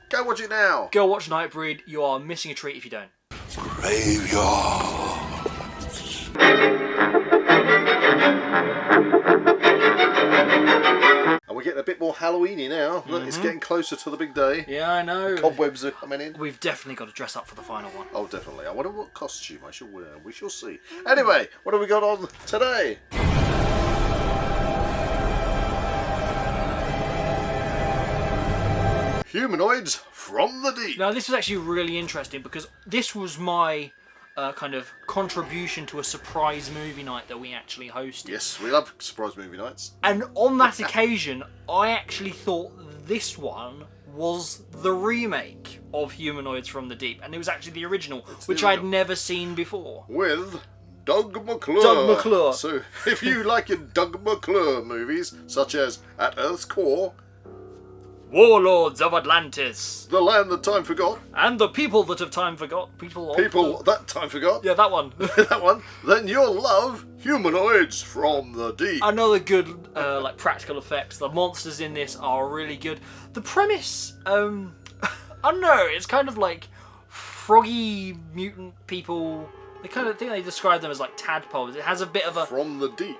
go watch it now. Go watch Nightbreed. You are missing a treat if you don't. And we're getting a bit more Halloweeny now. Look, it's getting closer to the big day. Yeah, I know. Cobwebs are coming in. We've definitely got to dress up for the final one. Oh, definitely. I wonder what costume I shall wear. We shall see. Anyway, what have we got on today? Humanoids from the deep. Now, this was actually really interesting because this was my kind of contribution to a surprise movie night that we actually hosted. Yes, we love surprise movie nights. And on that occasion, I actually thought this one was the remake of Humanoids from the Deep, and it was actually the original, which I'd never seen before. With Doug McClure. Doug McClure. So, if you like your Doug McClure movies, such as At Earth's Core, Warlords of Atlantis, The Land That Time Forgot, and the People That Have Time Forgot. People That Time Forgot, Yeah, that one. that one, then you'll love Humanoids from the Deep. Another good, like, practical effects. The monsters in this are really good. The premise, I don't know, it's kind of like froggy mutant people. They kind of think they describe them as like tadpoles. It has a bit of a From the Deep.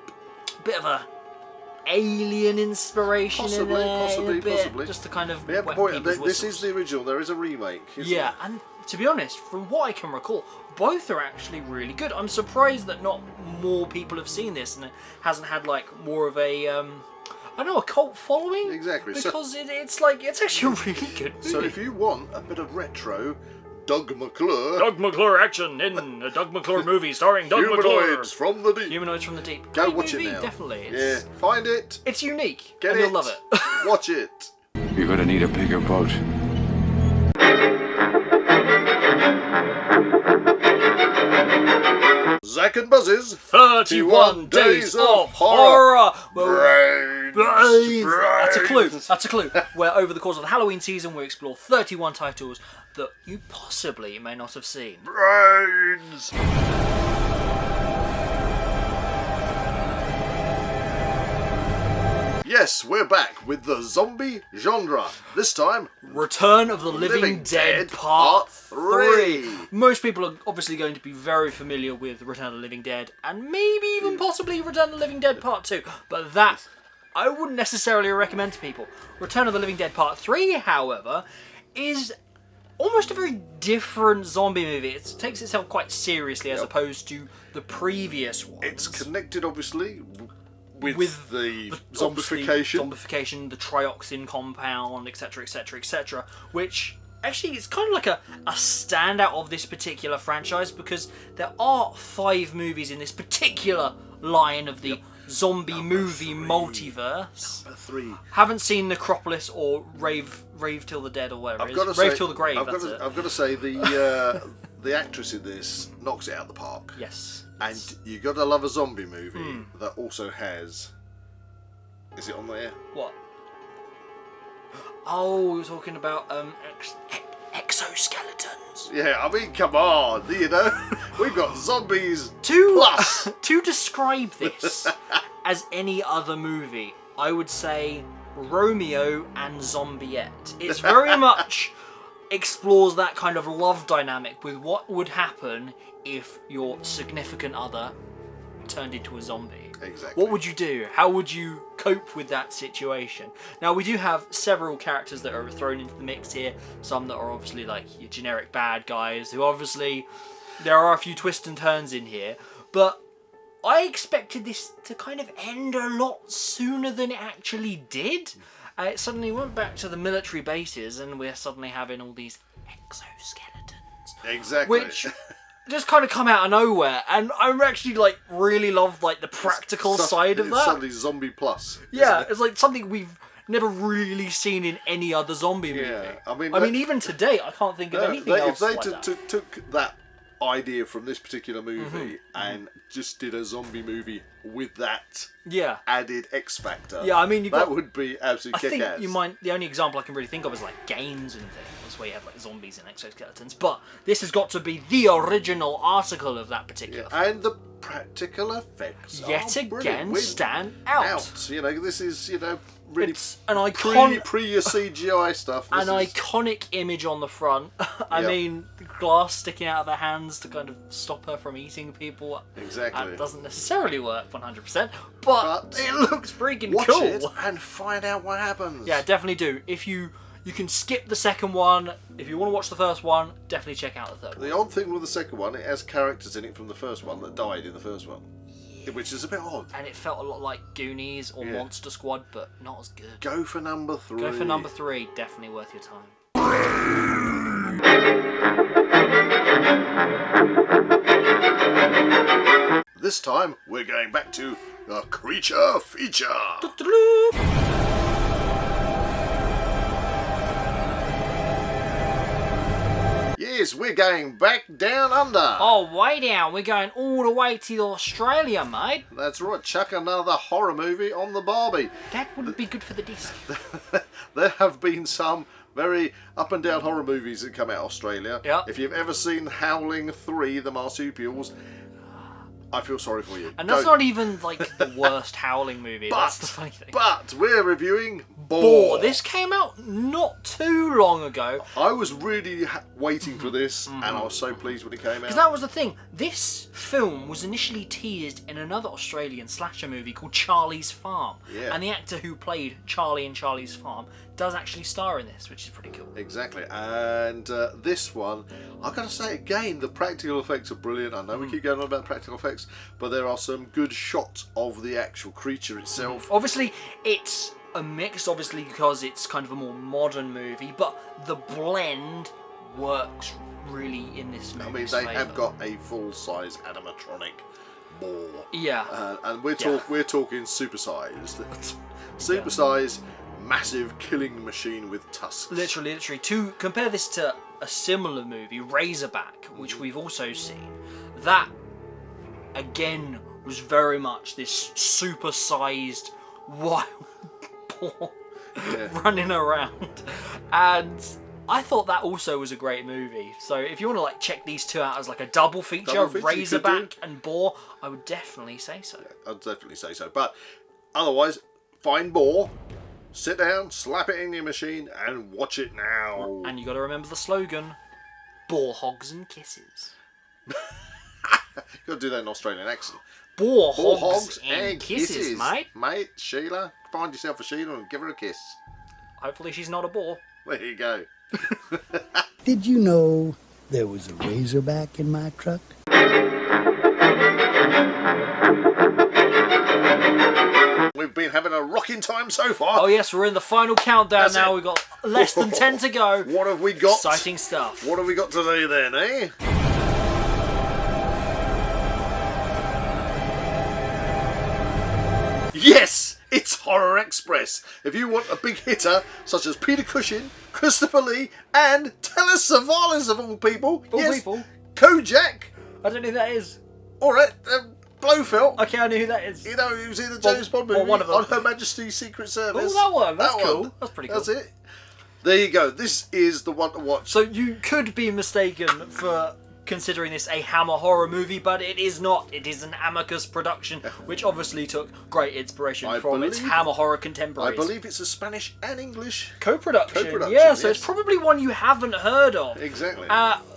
alien inspiration Possibly, in there, possibly, a bit, possibly. just to kind of Yeah, wet but boy, people's this whistles. is the original. There is a remake. Isn't Yeah, and to be honest, from what I can recall, both are actually really good. I'm surprised that not more people have seen this and it hasn't had like more of a I don't know, a cult following. Exactly. Because it's actually a really good movie. So if you want a bit of retro Doug McClure, Doug McClure action in a Doug McClure movie starring Doug Humanoids from the Deep. Humanoids from the Deep. Go Great watch movie, it now. Definitely. Yeah, find it. It's unique. Get and it. You'll love it. Watch it. You're gonna need a bigger boat. Zach and Buzz's 31 Days of Horror. Brains. That's a clue. That's a clue. Where over the course of the Halloween season, we explore 31 titles that you possibly may not have seen. Brains. Yes, we're back with the zombie genre. This time, Return of the Living Dead Part 3. Most people are obviously going to be very familiar with Return of the Living Dead, and maybe even possibly Return of the Living Dead Part 2, but that I wouldn't necessarily recommend to people. Return of the Living Dead Part 3, however, is almost a very different zombie movie. It takes itself quite seriously as opposed to the previous ones. it's connected, obviously, with the obviously zombification. the trioxin compound, etc., etc., etc., which actually is kind of like a standout of this particular franchise because there are 5 movies in this particular line of the zombie movie multiverse. Number 3. Haven't seen Necropolis or Rave Till the Dead or whatever it is. Rave Till the Grave, that's it. I've got to say, the actress in this knocks it out the park. Yes. And you got to love a zombie movie that also has... Is it on there? What? Oh, we were talking about exoskeletons. Yeah, I mean, come on, you know? We've got zombies To plus. to describe this as any other movie, I would say Romeo and Zombiette. It's very much explores that kind of love dynamic with what would happen if your significant other turned into a zombie. Exactly. What would you do? How would you cope with that situation? Now, we do have several characters that are thrown into the mix here. Some that are obviously like your generic bad guys, who obviously, there are a few twists and turns in here. But I expected this to kind of end a lot sooner than it actually did. It suddenly went back to the military bases and we're suddenly having all these exoskeletons. Exactly. Which just kind of come out of nowhere, and I actually like really loved like the practical side of It's that. suddenly zombie plus. Yeah, isn't it? it's like something we've never really seen in any other zombie movie. Yeah, I mean, even today, I can't think of anything else if they like that. took that idea from this particular movie and just did a zombie movie with that Yeah. added X factor, Yeah, I mean, that would be I absolutely think kick-ass. the only example I can really think of is like games and things, where you have like zombies and exoskeletons. But this has got to be the original article of that particular film. And the practical effects Yet are again brilliant. stand out. You know, this is, you know, really It's an iconic, pre your CGI stuff. an This is- iconic image on the front. I Yep. mean, the glass sticking out of their hands to kind of stop her from eating people. Exactly. That doesn't necessarily work 100%, but it looks freaking Watch cool. it and find out what happens. Yeah, definitely do. If you can skip the second one. If you want to watch the first one, definitely check out the third one. The odd thing with the second one, it has characters in it from the first one that died in the first one. Which is a bit odd. And it felt a lot like Goonies or Yeah. Monster Squad, but not as good. Go for number 3. Go for number 3, definitely worth your time. This time, we're going back to the creature feature. Yes, we're going back down under. Oh, way down. We're going all the way to Australia, mate. That's right, chuck another horror movie on the Barbie. That wouldn't be good for the disc. There have been some very up and down horror movies that come out of Australia. Yeah. If you've ever seen Howling 3, The Marsupials, I feel sorry for you. And that's Go. not even like the worst Howling movie. That's the funny thing. But we're reviewing Boar. This came out not too long ago. I was really waiting for this, and I was so pleased when it came out. Because that was the thing. This film was initially teased in another Australian slasher movie called Charlie's Farm. Yeah. And the actor who played Charlie in Charlie's Farm does actually star in this, which is pretty cool. Exactly, and this one, I've got to say again, the practical effects are brilliant. I know we keep going on about practical effects, but there are some good shots of the actual creature itself. Obviously, it's a mix, obviously, because it's kind of a more modern movie, but the blend works really in this movie. I mean, they have got a full-size animatronic boar. Yeah. And we're talking supersized. Supersized, massive killing machine with tusks. Literally. To compare this to a similar movie, Razorback, which we've also seen, that, again, was very much this super-sized wild boar running around. And I thought that also was a great movie. So if you want to like check these two out as like a double feature, Double feature, you could Razorback do. and Boar, I would definitely say so. I'd definitely say so. But otherwise, find boar, sit down, slap it in your machine, and watch it now. And you got to remember the slogan: Boar hogs and kisses. You've got to do that in Australian accent. Boar Boar hogs and kisses, mate. Mate, Sheila, find yourself a Sheila and give her a kiss. Hopefully she's not a boar. There you go. Did you know there was a Razorback in my truck? We've been having a rocking time so far. Oh yes, we're in the final countdown That's now. it. We've got less than 10 to go. What have we got? Exciting stuff. What have we got today then, eh? Yes, it's Horror Express. If you want a big hitter such as Peter Cushing, Christopher Lee, and Telus Savalas of all people, People? Kojak, I don't know who that is. all right, Blofeld. Okay, I know who that is. You know, he was in the James Bond well, movie one of them. on Her Majesty's Secret Service. Oh, that one. That's That cool. one. That's pretty cool. That's it. There you go. This is the one to watch. So you could be mistaken for considering this a Hammer horror movie, but it is not. It is an Amicus production, which obviously took great inspiration I from its believe- Hammer horror I contemporaries. believe it's a Spanish and English. Co-production. Co-production, Yeah, so yes. it's probably one you haven't heard of. Exactly.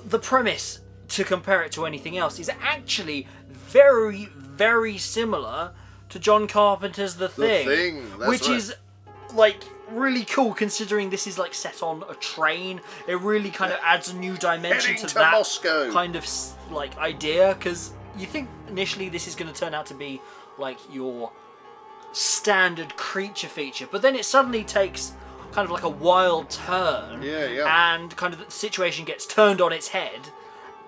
The premise, to compare it to anything else, is actually very, very similar to John Carpenter's The Thing. Thing, that's which right. is like really cool considering this is like set on a train. It really kind of adds a new dimension Heading to to that Moscow. kind of like idea, because you think initially this is going to turn out to be like your standard creature feature, but then it suddenly takes kind of like a wild turn. Yeah. And kind of the situation gets turned on its head,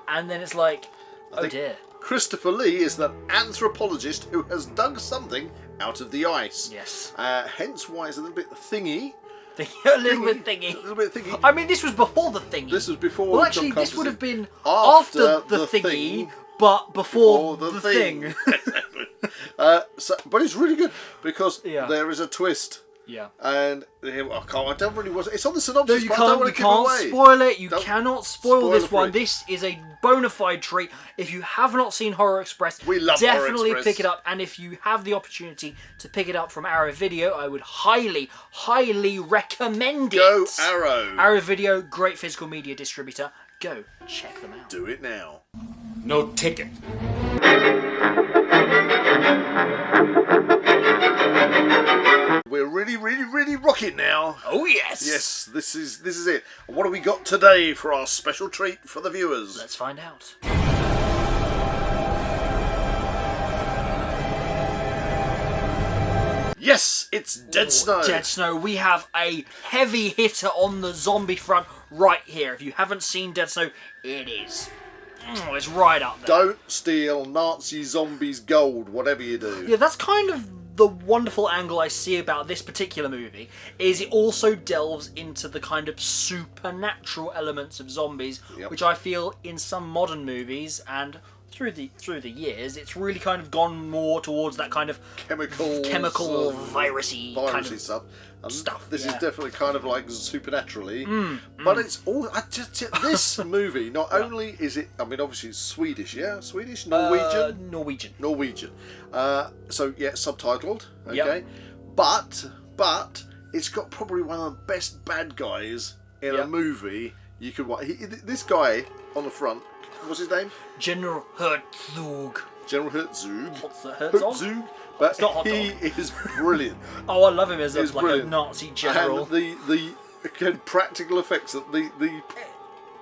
and then it's like, oh think- dear. Christopher Lee is the anthropologist who has dug something out of the ice. Yes. Hence why it's a little bit thingy. A little bit thingy. A little bit thingy. I mean, this was before the thingy. This was before. Well, John actually, this Carpenter's would have thing. been after the thingy, thing. but before the thing. But it's really good because Yeah. there is a twist. Yeah. And I don't really want. It's on the No, synopsis, you but I don't can't. want You to give can't away. spoil it. You Don't cannot spoil spoil this it for one. it. This is a bona fide treat. If you have not seen Horror Express, We love Horror definitely Express. pick it up. And if you have the opportunity to pick it up from Arrow Video, I would highly, highly recommend it. Go Arrow. Arrow Video, great physical media distributor. Go check them out. Do it now. No ticket. We're really rocking now. Oh yes. Yes, this is it. And what have we got today for our special treat for the viewers? Let's find out. Yes, it's Dead Snow. Dead Snow. We have a heavy hitter on the zombie front right here. If you haven't seen Dead Snow, it is. It's right up there. Don't steal Nazi zombies' gold, whatever you do. Yeah, that's kind of the wonderful angle I see about this particular movie, is it also delves into the kind of supernatural elements of zombies, Yep. which I feel in some modern movies and through the years, it's really kind of gone more towards that kind of Chemical, virusy kind of stuff. And stuff, This yeah. is definitely kind of like supernaturally, but it's all. This movie. Not only is it, I mean, obviously it's Swedish, yeah, Swedish, Norwegian, Norwegian. So yeah, subtitled, okay, Yep. but it's got probably one of the best bad guys in a Yep. movie you could watch. This guy on the front, what's his name? General Herzog. General Herzog. Herzog? But It's not hot he is brilliant. Oh, I love him as He's like brilliant. a Nazi general. And the practical effects that the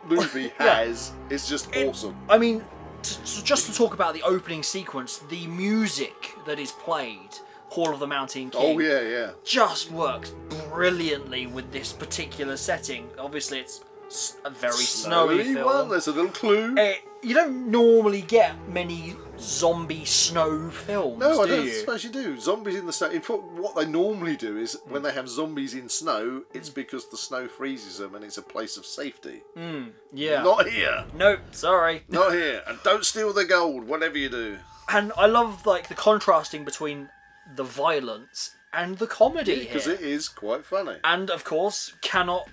movie Yeah. has is just awesome. I mean, just to talk about the opening sequence, the music that is played, Hall of the Mountain King, Oh yeah. just works brilliantly with this particular setting. Obviously, it's a very snowy film. one. There's a little clue. You don't normally get many zombie snow films, No, I do don't you? suppose you do. Zombies in the snow. In fact, what they normally do is when they have zombies in snow, it's because the snow freezes them and it's a place of safety. Yeah. Not here. Nope, sorry. Not here. And don't steal the gold, whatever you do. And I love like the contrasting between the violence and the comedy Because here. it is quite funny. And of course, cannot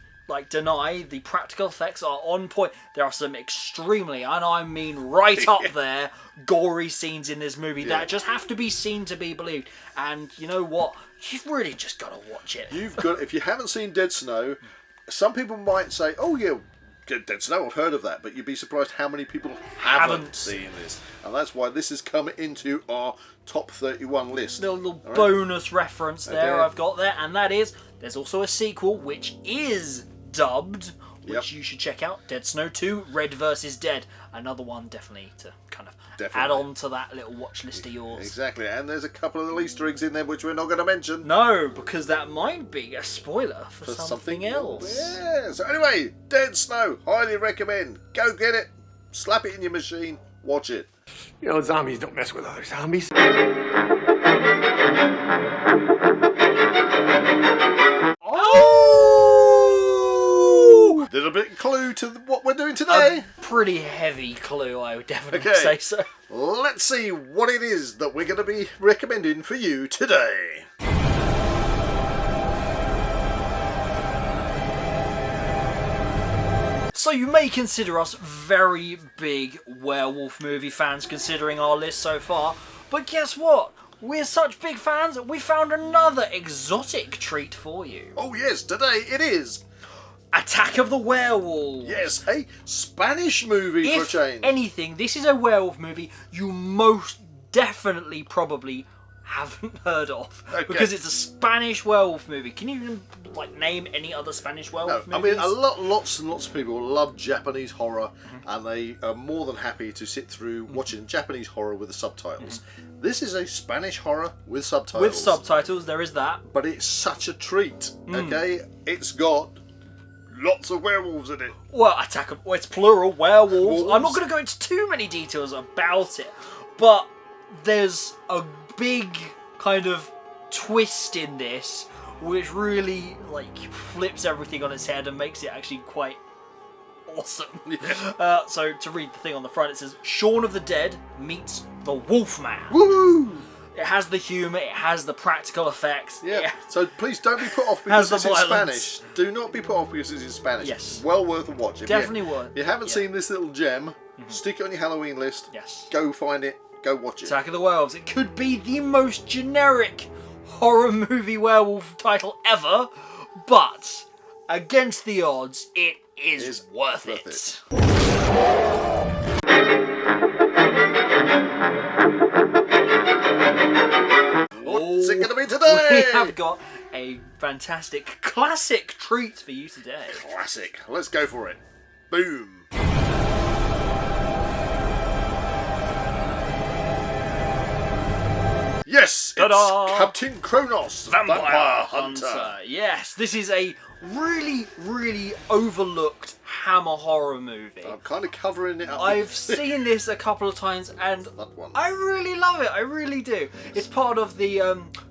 deny the practical effects are on point. There are some extremely, and I mean right up there, gory scenes in this movie that just have to be seen to be believed. And you know what? You've really just got to watch it. You've got. If you haven't seen Dead Snow, some people might say, "Oh yeah, Dead Snow. I've heard of that," but you'd be surprised how many people haven't seen this. And that's why this has come into our top 31 list. Little All right? bonus reference there Okay. I've got there, and that is there's also a sequel which is dubbed, which Yep. you should check out. Dead Snow 2, Red vs. Dead. Another one definitely to kind of add Definitely. on to that little watch list of yours. Exactly, and there's a couple of little Easter eggs in there which we're not going to mention. No, because that might be a spoiler for something else. Yeah. So anyway, Dead Snow, highly recommend. Go get it, slap it in your machine, watch it. You know, zombies don't mess with other zombies. Oh! Little bit clue to what we're doing today. A pretty heavy clue, I would definitely Okay. say so. Let's see what it is that we're going to be recommending for you today. So you may consider us very big werewolf movie fans considering our list so far, but guess what? We're such big fans that we found another exotic treat for you. Oh yes, today it is. Attack of the Werewolves. Yes, a Spanish movie for a If change. anything, this is a werewolf movie you most definitely probably haven't heard of. Okay. Because it's a Spanish werewolf movie. Can you even name any other Spanish No, werewolf I movies? mean, lots and lots of people love Japanese horror, and they are more than happy to sit through watching Japanese horror with the subtitles. This is a Spanish horror with subtitles. With subtitles, there is that. But it's such a treat, okay? It's got lots of werewolves in it. Well, it's plural, werewolves. Wolves. I'm not going to go into too many details about it, but there's a big kind of twist in this which really flips everything on its head and makes it actually quite awesome. So to read the thing on the front, it says Shaun of the Dead meets the Wolfman. Woo! It has the humour, it has the practical effects. Yeah. So please don't be put off Has because the it's in violence. Spanish. Do not be put off because it's in Spanish. Yes. It's well worth a watch. If Definitely you, worth. If you haven't Yeah. seen this little gem, stick it on your Halloween list. Yes. Go find it. Go watch it. Attack of the Werewolves. It could be the most generic horror movie werewolf title ever, but against the odds, it is worth it. What's it going to be today? We have got a fantastic classic treat for you today. Classic. Let's go for it. Boom. Yes, Ta-da! it's Captain Kronos, Vampire Hunter. Yes, this is a really, really overlooked Hammer horror movie. I'm kind of covering it up. I've seen this a couple of times and That one. I really love it. I really do. It's part of the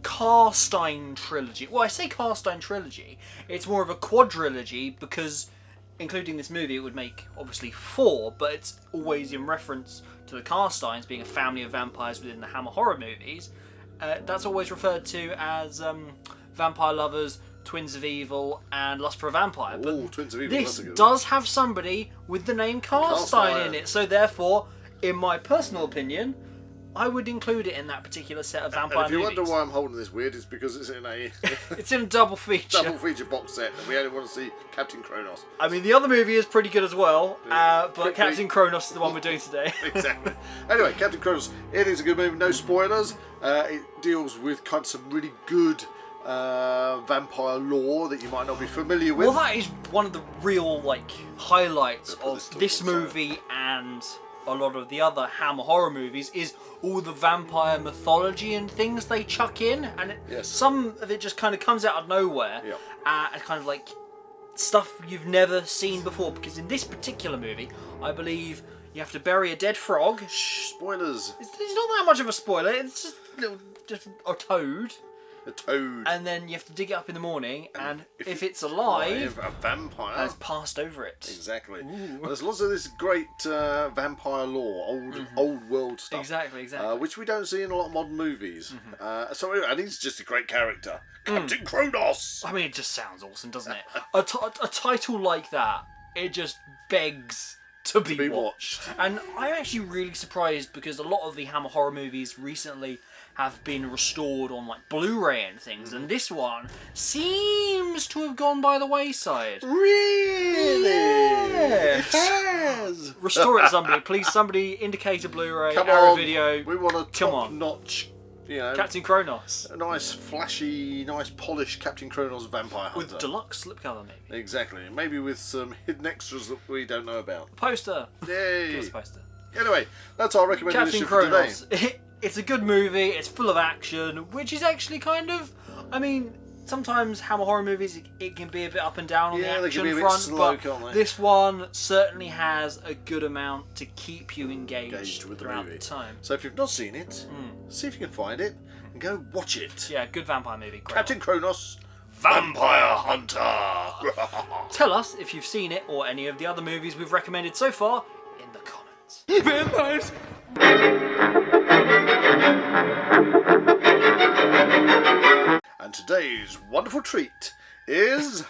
Karstein trilogy. Well, I say Karstein trilogy. It's more of a quadrilogy because, including this movie, it would make obviously 4, but it's always in reference to the Karsteins being a family of vampires within the Hammer horror movies. That's always referred to as Vampire Lovers, Twins of Evil, and Lust for a Vampire. But Ooh, Twins of Evil, this that's a good does have somebody with the name Karstein Karstein. in it, so therefore, in my personal opinion, I would include it in that particular set of vampire And if you movies. wonder why I'm holding this weird, it's because it's in a It's in a double feature. double feature box set, and we only want to see Captain Kronos. I mean, the other movie is pretty good as well, but Quickly. Captain Kronos is the one we're doing today. Exactly. Anyway, Captain Kronos, it is a good movie, no spoilers. It deals with kind of some really good vampire lore that you might not be familiar with. Well, that is one of the real highlights That's what of this this talk is, movie and a lot of the other Hammer horror movies is all the vampire mythology and things they chuck in, and Yes. some of it just kind of comes out of nowhere, Yeah. and kind of like stuff you've never seen before. Because in this particular movie, I believe you have to bury a dead frog. Shh, spoilers. It's not that much of a spoiler. It's just a toad. A toad. And then you have to dig it up in the morning, and if it's Alive, alive, a vampire. has passed over it. Exactly. And there's lots of this great vampire lore, old world stuff. Exactly. Which we don't see in a lot of modern movies. And he's just a great character. Captain Kronos! I mean, it just sounds awesome, doesn't it? A title like that, it just begs to be watched. And I'm actually really surprised because a lot of the Hammer horror movies recently have been restored on Blu-ray and things, and this one seems to have gone by the wayside. Really? Yes. It has! Restore it, somebody, please. Somebody indicate a Blu-ray, Come arrow on, video. we want a Come on. top-notch, Captain Kronos a nice, flashy, nice, polished Captain Kronos vampire hunter. with deluxe slipcover, maybe. Exactly. Maybe with some hidden extras that we don't know about. Poster. Yay! Give us a poster. Anyway, that's our recommendation Captain for today. Kronos. It's a good movie. It's full of action, which is actually kind of. I mean, sometimes Hammer horror movies it can be a bit up and down on Yeah, the they can action be a bit front, slow, but can't they? this one certainly has a good amount to keep you engaged With the throughout movie. the time. So if you've not seen it, see if you can find it and go watch it. Yeah, good vampire movie. Great Captain one. Kronos, Vampire Hunter. Tell us if you've seen it or any of the other movies we've recommended so far in the comments. Vampires! And today's wonderful treat is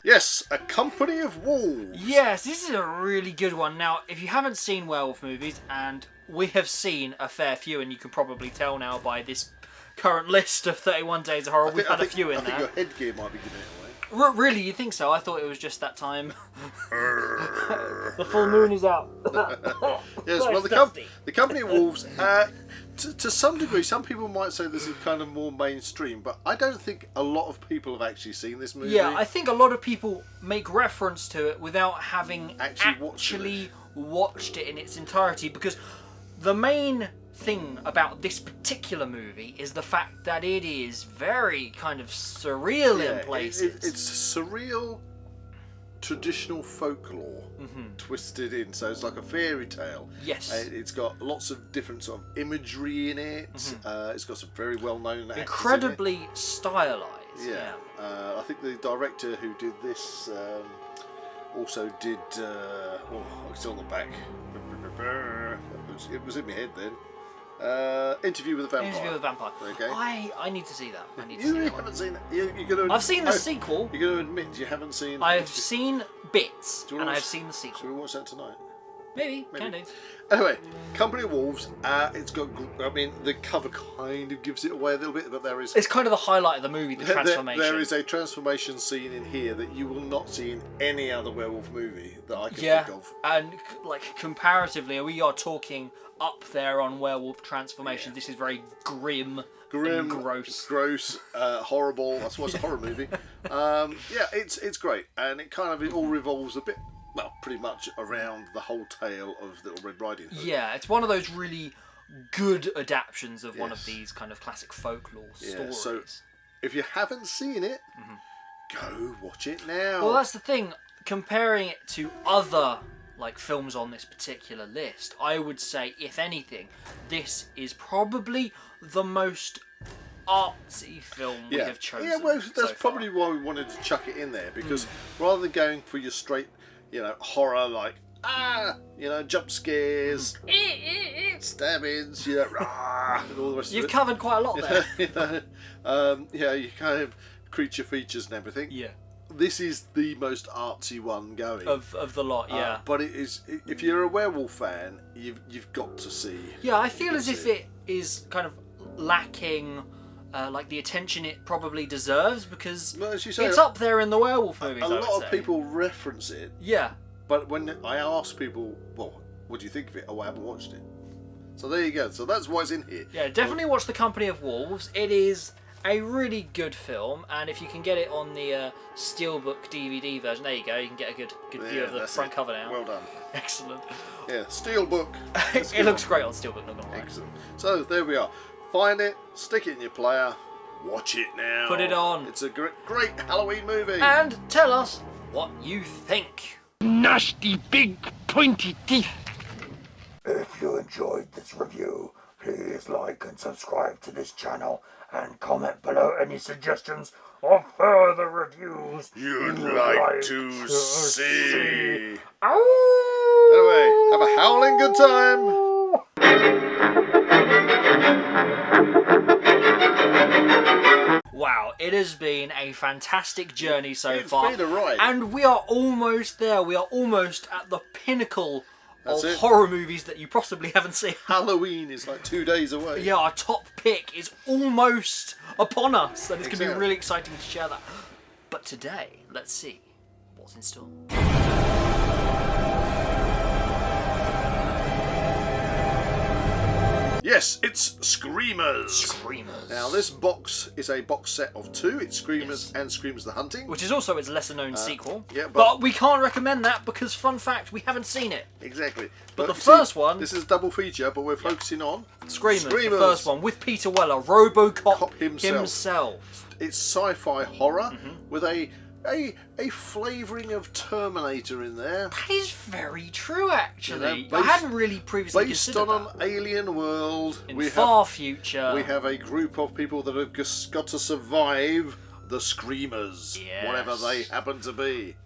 yes, A Company of Wolves. Yes, this is a really good one. Now, if you haven't seen werewolf movies, and we have seen a fair few, and you can probably tell now by this current list of 31 Days of Horror, we've had a few in I think there. your headgear might be giving it away. Really, you think so? I thought it was just that time. The full moon is out. Yes, well, dusty. the Company of Wolves, to some degree, some people might say this is kind of more mainstream, but I don't think a lot of people have actually seen this movie. Yeah, I think a lot of people make reference to it without having Actually watched it in its entirety, because the main thing about this particular movie is the fact that it is very kind of surreal in places. It's surreal, traditional folklore twisted in, so it's like a fairy tale. Yes. It's got lots of different sort of imagery in it. It's got some very well-known actors Incredibly in stylized. it. Yeah. I think the director who did this, Also did. It's on the back. It was in my head then. Interview with a Vampire. Interview with a Vampire. Okay. I need to see that. I need to You see that haven't seen it. You're gonna, I've seen the sequel. You're going to admit you haven't seen. I've seen bits, Do you and wanna I've watch- seen the Should sequel. we watch that tonight? Maybe, can do. Anyway, Company of Wolves. It's got. I mean, the cover kind of gives it away a little bit, but there is. It's kind of the highlight of the movie, the transformation. There is a transformation scene in here that you will not see in any other werewolf movie that I can Yeah, think of. and like comparatively, we are talking up there on werewolf transformations. This is very grim, and gross, horrible. That's why it's a horror movie. Yeah, it's great, and it all revolves a bit. Well, pretty much around the whole tale of Little Red Riding Hood. Yeah, it's one of those really good adaptations of one of Yes. these kind of classic folklore Yeah, stories. so if you haven't seen it, go watch it now. Well, that's the thing. Comparing it to other like films on this particular list, I would say, if anything, this is probably the most artsy film we have chosen. Yeah, well, so that's far. probably why we wanted to chuck it in there, because rather than going for your straight, horror like jump scares, stabbings, rah, and all the rest You've of it. covered quite a lot there. You kind of creature features and everything. Yeah. This is the most artsy one going. Of the lot, yeah. But it is. If you're a werewolf fan, you've got to see. Yeah, I feel as if it is kind of lacking like the attention it probably deserves, because Well, as you say, it's up there in the werewolf movies. A I would lot of say. people reference it, Yeah. but when I ask people, well, what do you think of it? Oh, I haven't watched it. So there you go. So that's why it's in here. Yeah, definitely watch The Company of Wolves. It is a really good film, and if you can get it on the Steelbook DVD version, there you go. You can get a good view of the that's front it. cover now. Well done. Excellent. Yeah, Steelbook. It looks great on Steelbook, not gonna lie. Excellent. So there we are. Find it, stick it in your player, watch it now. Put it on. It's a great Halloween movie. And tell us what you think. Nasty big pointy teeth. If you enjoyed this review, please like and subscribe to this channel and comment below any suggestions of further reviews You'd like to see. Ow! Anyway, have a howling good time. Wow, it has been a fantastic journey so It's far. been a ride. And we are almost there. We are almost at the pinnacle That's of it. horror movies that you possibly haven't seen. Halloween is like 2 days away. Yeah, our top pick is almost upon us, and it's going to be Exactly. really exciting to share that. But today, let's see what's in store. Yes, it's Screamers. Screamers. Now this box is a box set of 2. It's Screamers and Screamers the Hunting. Which is also its lesser known sequel. yeah, but but- we can't recommend that because, fun fact, we haven't seen it. Exactly. But the you first one- This is a double feature, but we're focusing on Screamers, the first one, with Peter Weller, RoboCop Cop himself. himself. It's sci-fi horror Mm-hmm. with a flavouring of Terminator in there. That is very true, actually. You I know, hadn't really previously Based considered on that. an alien world. In we far future. we have a group of people that have just got to survive the Screamers, Yes. whatever they happen to be.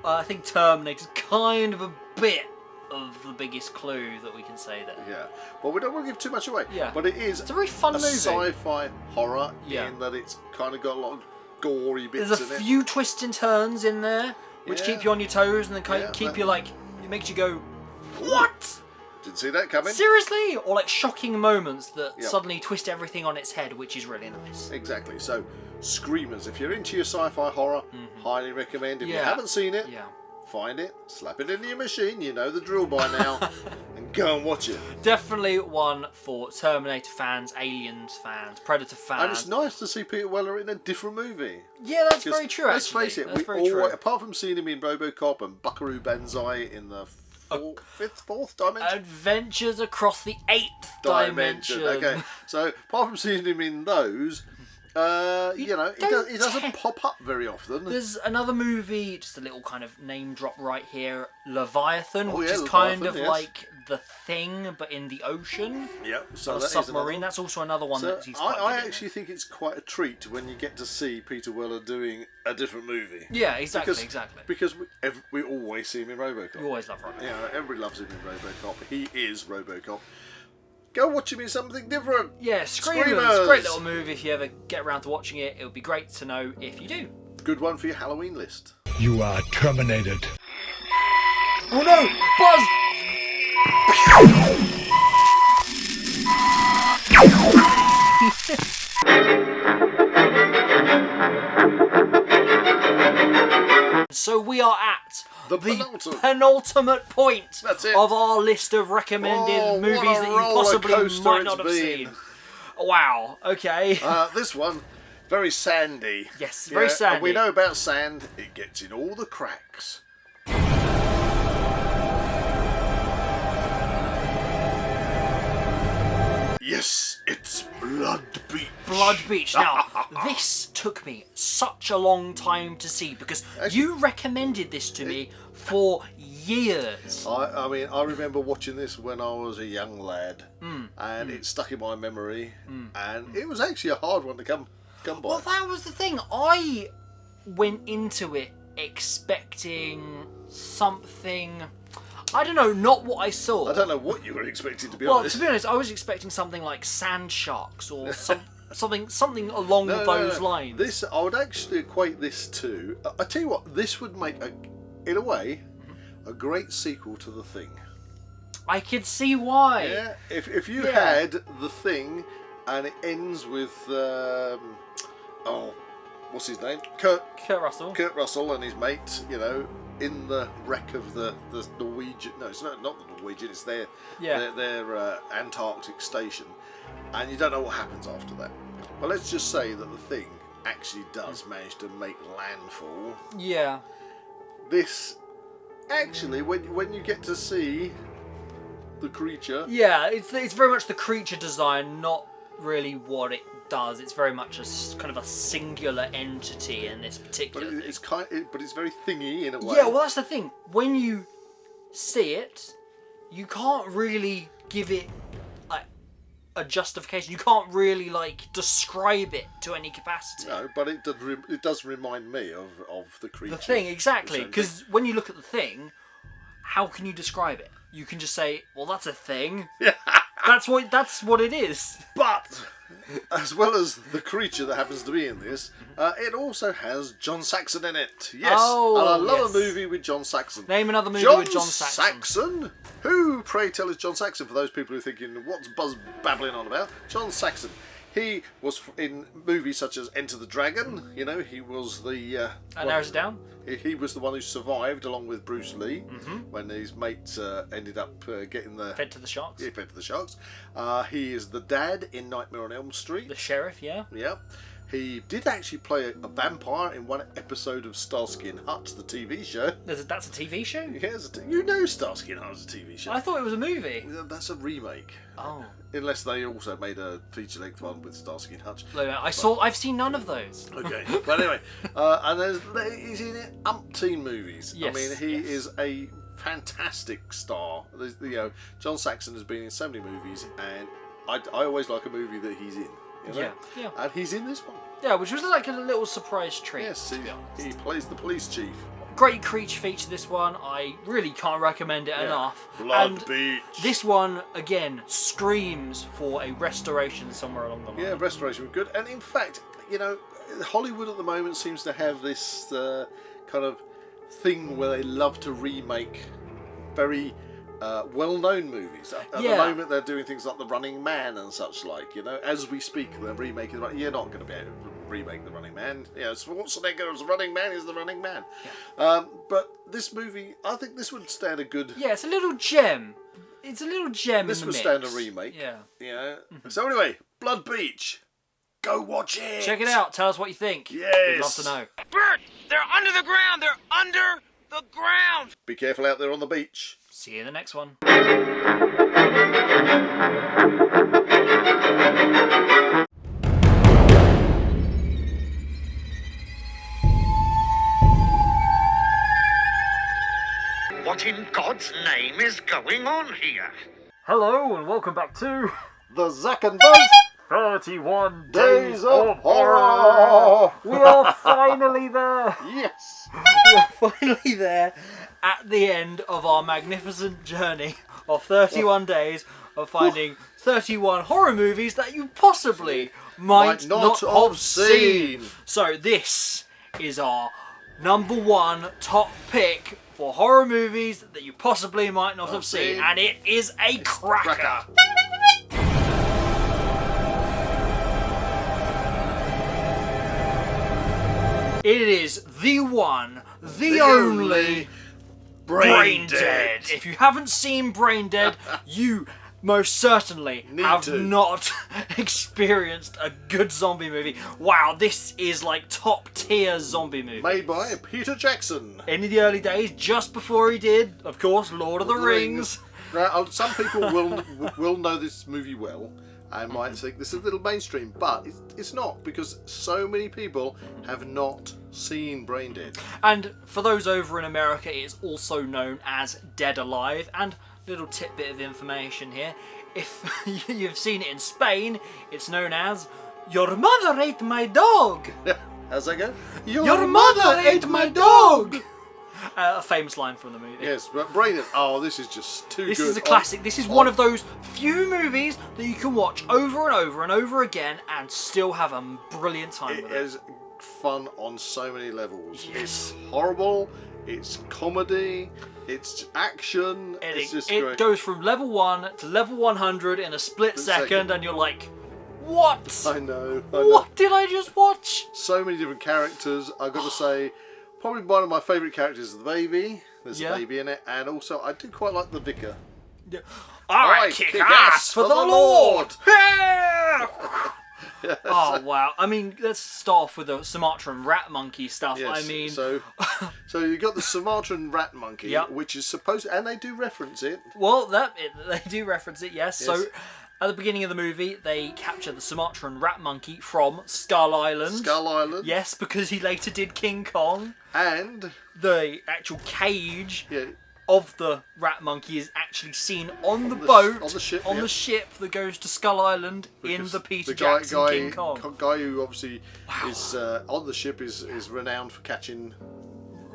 I think Terminator's kind of a bit of the biggest clue that we can say there. Yeah, but we don't want to give too much away. Yeah. But it is It's a very fun movie. sci-fi horror Yeah. in that it's kind of got a lot of gory bits There's a in it. few twists and turns in there, which Yeah. keep you on your toes and then kind of Yeah, keep that- you like, it makes you go, what? Didn't see that coming. Seriously? Or like shocking moments that Yep. suddenly twist everything on its head, which is really nice. Exactly. So, Screamers. If you're into your sci-fi horror, highly recommend. If you Yeah. haven't seen it, Yeah. find it, slap it into your machine. You know the drill by now, and go and watch it. Definitely one for Terminator fans, Aliens fans, Predator fans. And it's nice to see Peter Weller in a different movie. Yeah, that's Because very true, let's actually. face it, That's we very true. apart from seeing him in RoboCop and Buckaroo Banzai in the fourth dimension. Adventures across the 8th dimension. Okay, so apart from seeing him in those, he doesn't tend- pop up very often. There's another movie, just a little kind of name drop right here, Leviathan, Oh, which yeah, is kind Leviathan, of yes. like The Thing, but in the ocean. Yep. So A that is submarine. another one. That's also another one So that he's quite I good in. actually think it's quite a treat when you get to see Peter Weller doing a different movie. Yeah, exactly, Because- exactly. Because we always see him in RoboCop. You always love Robert. You know, everybody loves him in RoboCop. He is RoboCop. Go watch him in something different. Yeah, Screamers. Screamers. Great little movie. If you ever get around to watching it, it would be great to know if you do. Good one for your Halloween list. You are terminated. Oh no! Buzz! So we are at The penultimate point That's it. of our list of recommended Oh, what movies a that you roller possibly coaster might it's not have been. seen. Wow. Okay. This one, very sandy. Yes, very sandy. And we know about sand, it gets in all the cracks. Yes, it's Blood Beach. Blood Beach. Now, this took me such a long time to see because you recommended this to me for years. I mean, I remember watching this when I was a young lad, and it stuck in my memory, and it was actually a hard one to come by. Well, that was the thing. I went into it expecting something, I don't know, not what I saw. I don't know what you were expecting, to be Well, honest. to be honest, I was expecting something like Sand Sharks or something along those lines. This, I would actually equate this to. I tell you what, this would make in a way, a great sequel to The Thing. I could see why. Yeah, if you had The Thing, and it ends with what's his name? Kurt Russell and his mate, you know, in the wreck of the Norwegian. No, it's not the Norwegian. It's their Antarctic station, and you don't know what happens after that. But let's just say that The Thing actually does manage to make landfall. Yeah. This actually, when you get to see the creature. Yeah, it's very much the creature design, not really what it does. It's very much kind of a singular entity in this particular But thing. it's very thingy in a way. Yeah, well, that's the thing. When you see it, you can't really give it like a justification. You can't really like describe it to any capacity. No, but it does remind me of the creature. The Thing, exactly. The same Because when you look at The Thing, how can you describe it? You can just say, "Well, that's a thing." thing. That's what it is. But as well as the creature that happens to be in this, it also has John Saxon in it. Yes, Oh, and I love yes. a movie with John Saxon. Name another movie John with John Saxon. Saxon? Who, pray tell, is John Saxon? For those people who are thinking, what's Buzz babbling on about? John Saxon. He was in movies such as Enter the Dragon. You know, he was the. That narrows it down. He was the one who survived along with Bruce Lee when his mate ended up getting the. Fed to the Sharks. Yeah, fed to the sharks. He is the dad in Nightmare on Elm Street. The sheriff, yeah. Yeah. He did actually play a vampire in one episode of Starsky and Hutch, the TV show. That's a TV show? Yes, you know Starsky and Hutch is a TV show. I thought it was a movie. That's a remake. Oh. Unless they also made a feature-length one with Starsky and Hutch. I've seen none of those. Okay, but anyway, and he's in umpteen movies. Yes, I mean, he is a fantastic star. You know, John Saxon has been in so many movies, and I always like a movie that he's in. You know? Yeah. And he's in this one. Yeah, which was like a little surprise treat. Yes, to be honest. he plays the police chief. Great creature feature, this one. I really can't recommend it enough. Blood And Beach. this one, again, screams for a restoration somewhere along the line. Yeah, restoration was good. And in fact, you know, Hollywood at the moment seems to have this kind of thing where they love to remake very well-known movies. At the moment, they're doing things like The Running Man and such like. You know, as we speak, they're remaking. You're not going to be able to remake The Running Man. You know, Schwarzenegger as The Running Man is The Running Man. Yeah. But this movie, I think this would stand a good. Yeah, it's a little gem. It's a little gem. This in the would mix. stand a remake. Yeah. You know. So anyway, Blood Beach. Go watch it. Check it out. Tell us what you think. Yes. We'd love to know. Bert, they're under the ground. They're under the ground. Be careful out there on the beach. See you in the next one. What in God's name is going on here? Hello and welcome back to The Zak and Buzz 31 Days of Horror. We are finally there. Yes. We're finally there at the end of our magnificent journey of 31 days of finding 31 horror movies that you possibly might not have seen. So this is our number one top pick for horror movies that you possibly might not have seen, and it is a cracker. It is the one, the only Brain Dead. If you haven't seen Brain Dead, you most certainly have not experienced a good zombie movie. Wow, this is like top tier zombie movie. Made by Peter Jackson. In the early days, just before he did, of course, Lord of the Rings. Now, some people will know this movie well and might think this is a little mainstream, but it's not, because so many people have not seen Brain Dead. And for those over in America, it is also known as Dead Alive. And little tidbit of information here, if you've seen it in Spain, it's known as Your Mother Ate My Dog. How's that go? Your mother ate my dog. A famous line from the movie. Yes, but Brain Dead, oh, this is just too good. This is a classic. This is one of those few movies that you can watch over and over and over again and still have a brilliant time with it. It is fun on so many levels. Yes. It's horrible, it's comedy, it's action, it's just It great. goes from level 1 to level 100 in a split second, and you're like, what? I know. What did I just watch? So many different characters. I've got to say, probably one of my favourite characters is the baby. There's a baby in it, and also I do quite like the vicar. Yeah. I kick ass for the Lord. Yes. Oh wow! I mean, let's start off with the Sumatran rat monkey stuff. Yes, I mean, so you got the Sumatran rat monkey, Yep. which is supposed, and they do reference it. well, they do reference it, yes. So at the beginning of the movie, they capture the Sumatran rat monkey from Skull Island. Skull Island. Yes, because he later did King Kong. And The actual cage yeah, of the rat monkey is actually seen on the boat, on the ship, the ship that goes to Skull Island in because the Peter the guy, Jackson King Kong. guy who obviously is on the ship is renowned for catching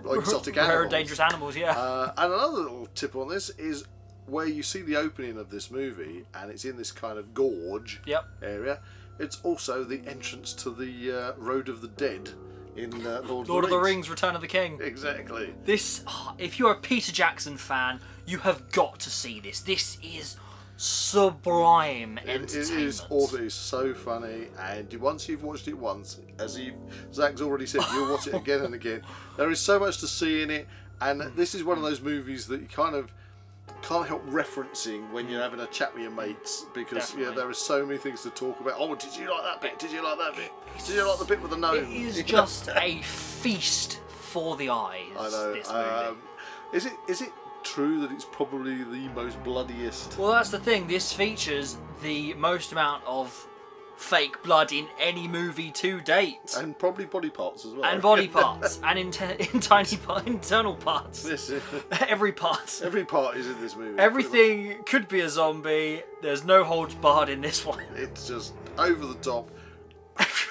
exotic animals. Rare and dangerous animals, yeah. And another little tip on this is where you see the opening of this movie, and it's in this kind of gorge area. It's also the entrance to the Road of the Dead in Lord of the Rings, Return of the King. Exactly. This, if you're a Peter Jackson fan, you have got to see this. This is sublime entertainment. It is also, it's so funny, and once you've watched it once, as Zak's already said, you'll watch it again and again. There is so much to see in it, and this is one of those movies that you kind of can't help referencing when you're having a chat with your mates, because there are so many things to talk about. Oh, did you like that bit? Did you like that bit? Did you like the bit with the gnome? It is just a feast for the eyes. I know. This movie. Is it true that it's probably the most bloodiest? Well, that's the thing. This features the most amount of fake blood in any movie to date. And probably body parts as well. And body parts. And in tiny internal parts. Every part. Every part is in this movie. Everything could be a zombie. There's no holds barred in this one. It's just over the top,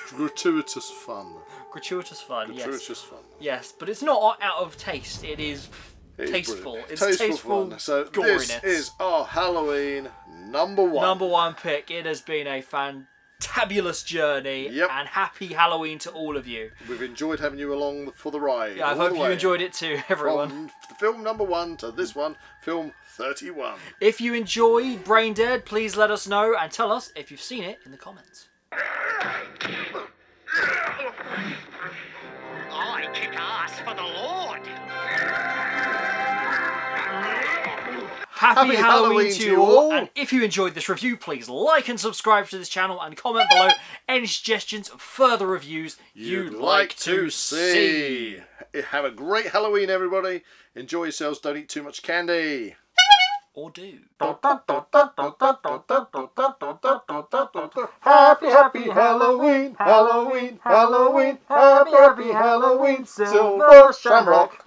gratuitous fun. Gratuitous fun, Gratuitous fun. Yes, but it's not out of taste. It is tasteful. Brilliant. It's tasteful fun. So goriness. this is our Halloween number one. Number one pick. It has been a fantabulous journey, and happy Halloween to all of you. We've enjoyed having you along for the ride. Yeah, I hope you enjoyed it too, everyone. From film number one to this one, film 31. If you enjoy Brain Dead, please let us know and tell us if you've seen it in the comments. I kick ass for the Lord. Happy Halloween to you all, and if you enjoyed this review, please like and subscribe to this channel and comment below any suggestions of further reviews you'd like to see. Have a great Halloween, everybody. Enjoy yourselves. Don't eat too much candy. Or do. Happy, happy Halloween, Halloween, Halloween. Happy, happy Halloween, Silver Shamrock.